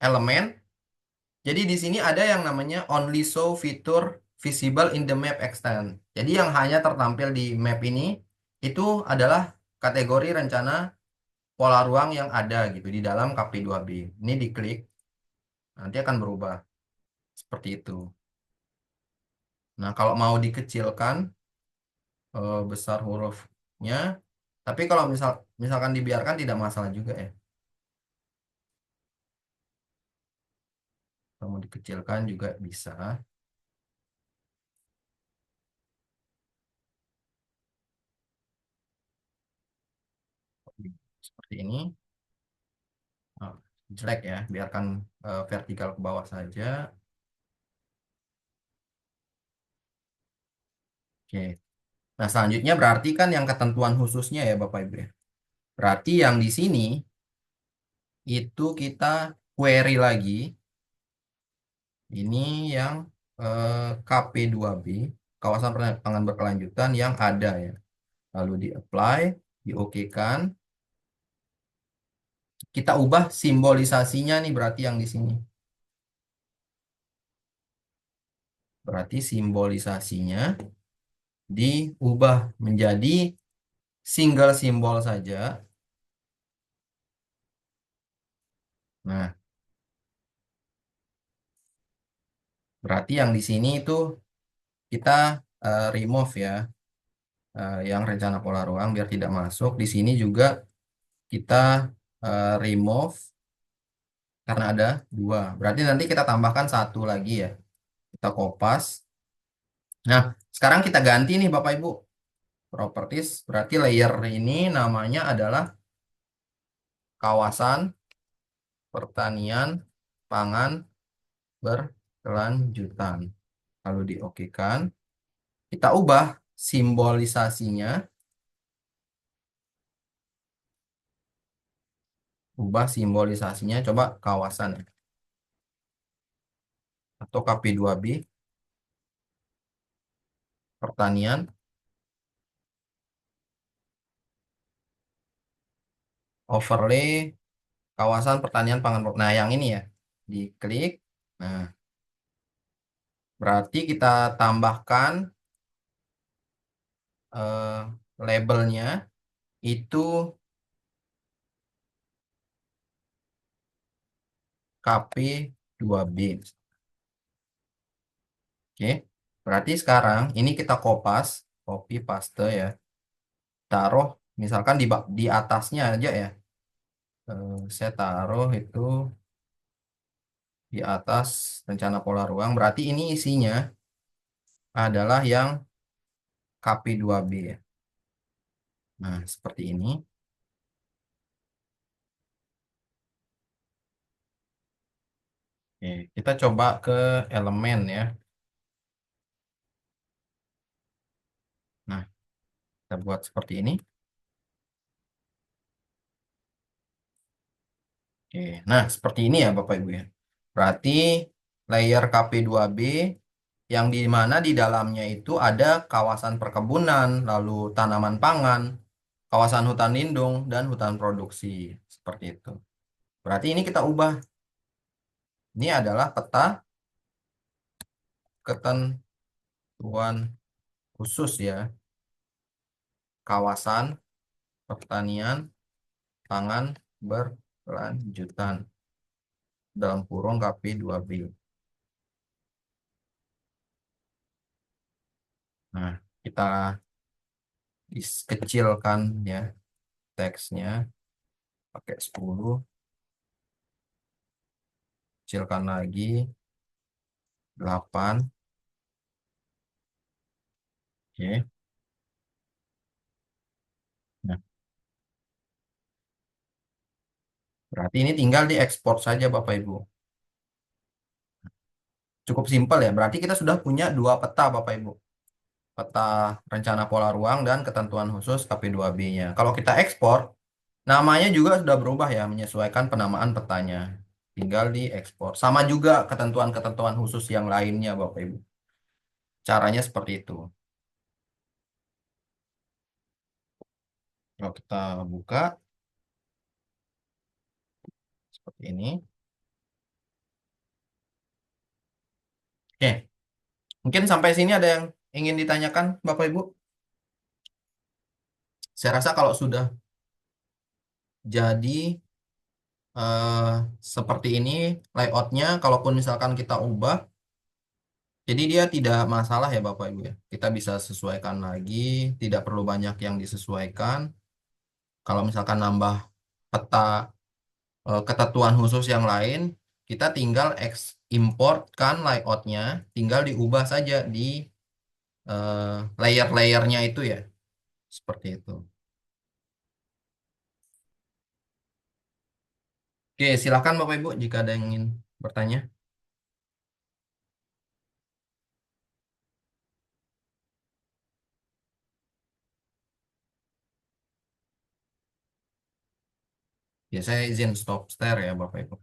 elemen. Jadi di sini ada yang namanya only show feature visible in the map extent. Jadi yang hanya tertampil di map ini itu adalah kategori rencana pola ruang yang ada gitu di dalam KP2B. Ini diklik, nanti akan berubah seperti itu. Nah, kalau mau dikecilkan besar hurufnya, tapi kalau misalkan dibiarkan tidak masalah juga ya. Kalau mau dikecilkan juga bisa. Seperti ini. Oh, jelek ya, biarkan vertikal ke bawah saja. Oke. Nah, selanjutnya berarti kan yang ketentuan khususnya ya Bapak Ibu ya. Berarti yang di sini itu kita query lagi. Ini yang KP2B, kawasan pangan berkelanjutan yang ada ya. Lalu di apply, di OK kan. Kita ubah simbolisasinya nih berarti yang di sini. Berarti simbolisasinya diubah menjadi single simbol saja. Nah, berarti yang di sini itu kita remove ya, yang rencana pola ruang biar tidak masuk. Di sini juga kita remove karena ada dua. Berarti nanti kita tambahkan satu lagi ya. Kita kopas. Nah, sekarang kita ganti nih Bapak Ibu. Properties, berarti layer ini namanya adalah kawasan pertanian pangan berkelanjutan. Lalu diokekan. Kita ubah simbolisasinya. Ubah simbolisasinya. Coba kawasan ya. Atau KP2B. Pertanian. Overlay. Kawasan pertanian pangan. Nah, yang ini ya. Diklik. Nah, berarti kita tambahkan labelnya itu KP2B. Oke. Berarti sekarang ini kita kopas, copy paste ya. Taruh misalkan di atasnya aja ya. Saya taruh itu di atas rencana pola ruang. Berarti ini isinya adalah yang KP2B ya. Nah, seperti ini. Oke, kita coba ke elemen ya. Nah, kita buat seperti ini. Oke, nah seperti ini ya Bapak Ibu ya. Berarti layer KP2B yang di mana di dalamnya itu ada kawasan perkebunan, lalu tanaman pangan, kawasan hutan lindung, dan hutan produksi. Seperti itu. Berarti ini kita ubah. Ini adalah peta ketentuan khusus ya, kawasan pertanian pangan berkelanjutan dalam kurung KP2B. Nah, kita kecilkan ya teksnya pakai 10, kecilkan lagi 8. Oke. Nah, berarti ini tinggal diekspor saja Bapak Ibu. Cukup simpel ya. Berarti kita sudah punya dua peta Bapak Ibu. Peta rencana pola ruang dan ketentuan khusus KP2B-nya. Kalau kita ekspor, namanya juga sudah berubah ya, menyesuaikan penamaan petanya. Tinggal diekspor. Sama juga ketentuan-ketentuan khusus yang lainnya Bapak Ibu. Caranya seperti itu. Kalau kita buka seperti ini. Oke, mungkin sampai sini ada yang ingin ditanyakan Bapak Ibu? Saya rasa kalau sudah jadi eh, seperti ini layoutnya, kalaupun misalkan kita ubah, jadi dia tidak masalah ya Bapak Ibu ya. Kita bisa sesuaikan lagi, tidak perlu banyak yang disesuaikan. Kalau misalkan nambah peta ketentuan khusus yang lain, kita tinggal import kan layoutnya, tinggal diubah saja di layer-layernya itu ya, seperti itu. Oke, silakan Bapak Ibu jika ada yang ingin bertanya. Ya, saya izin stop share ya Bapak Ibu.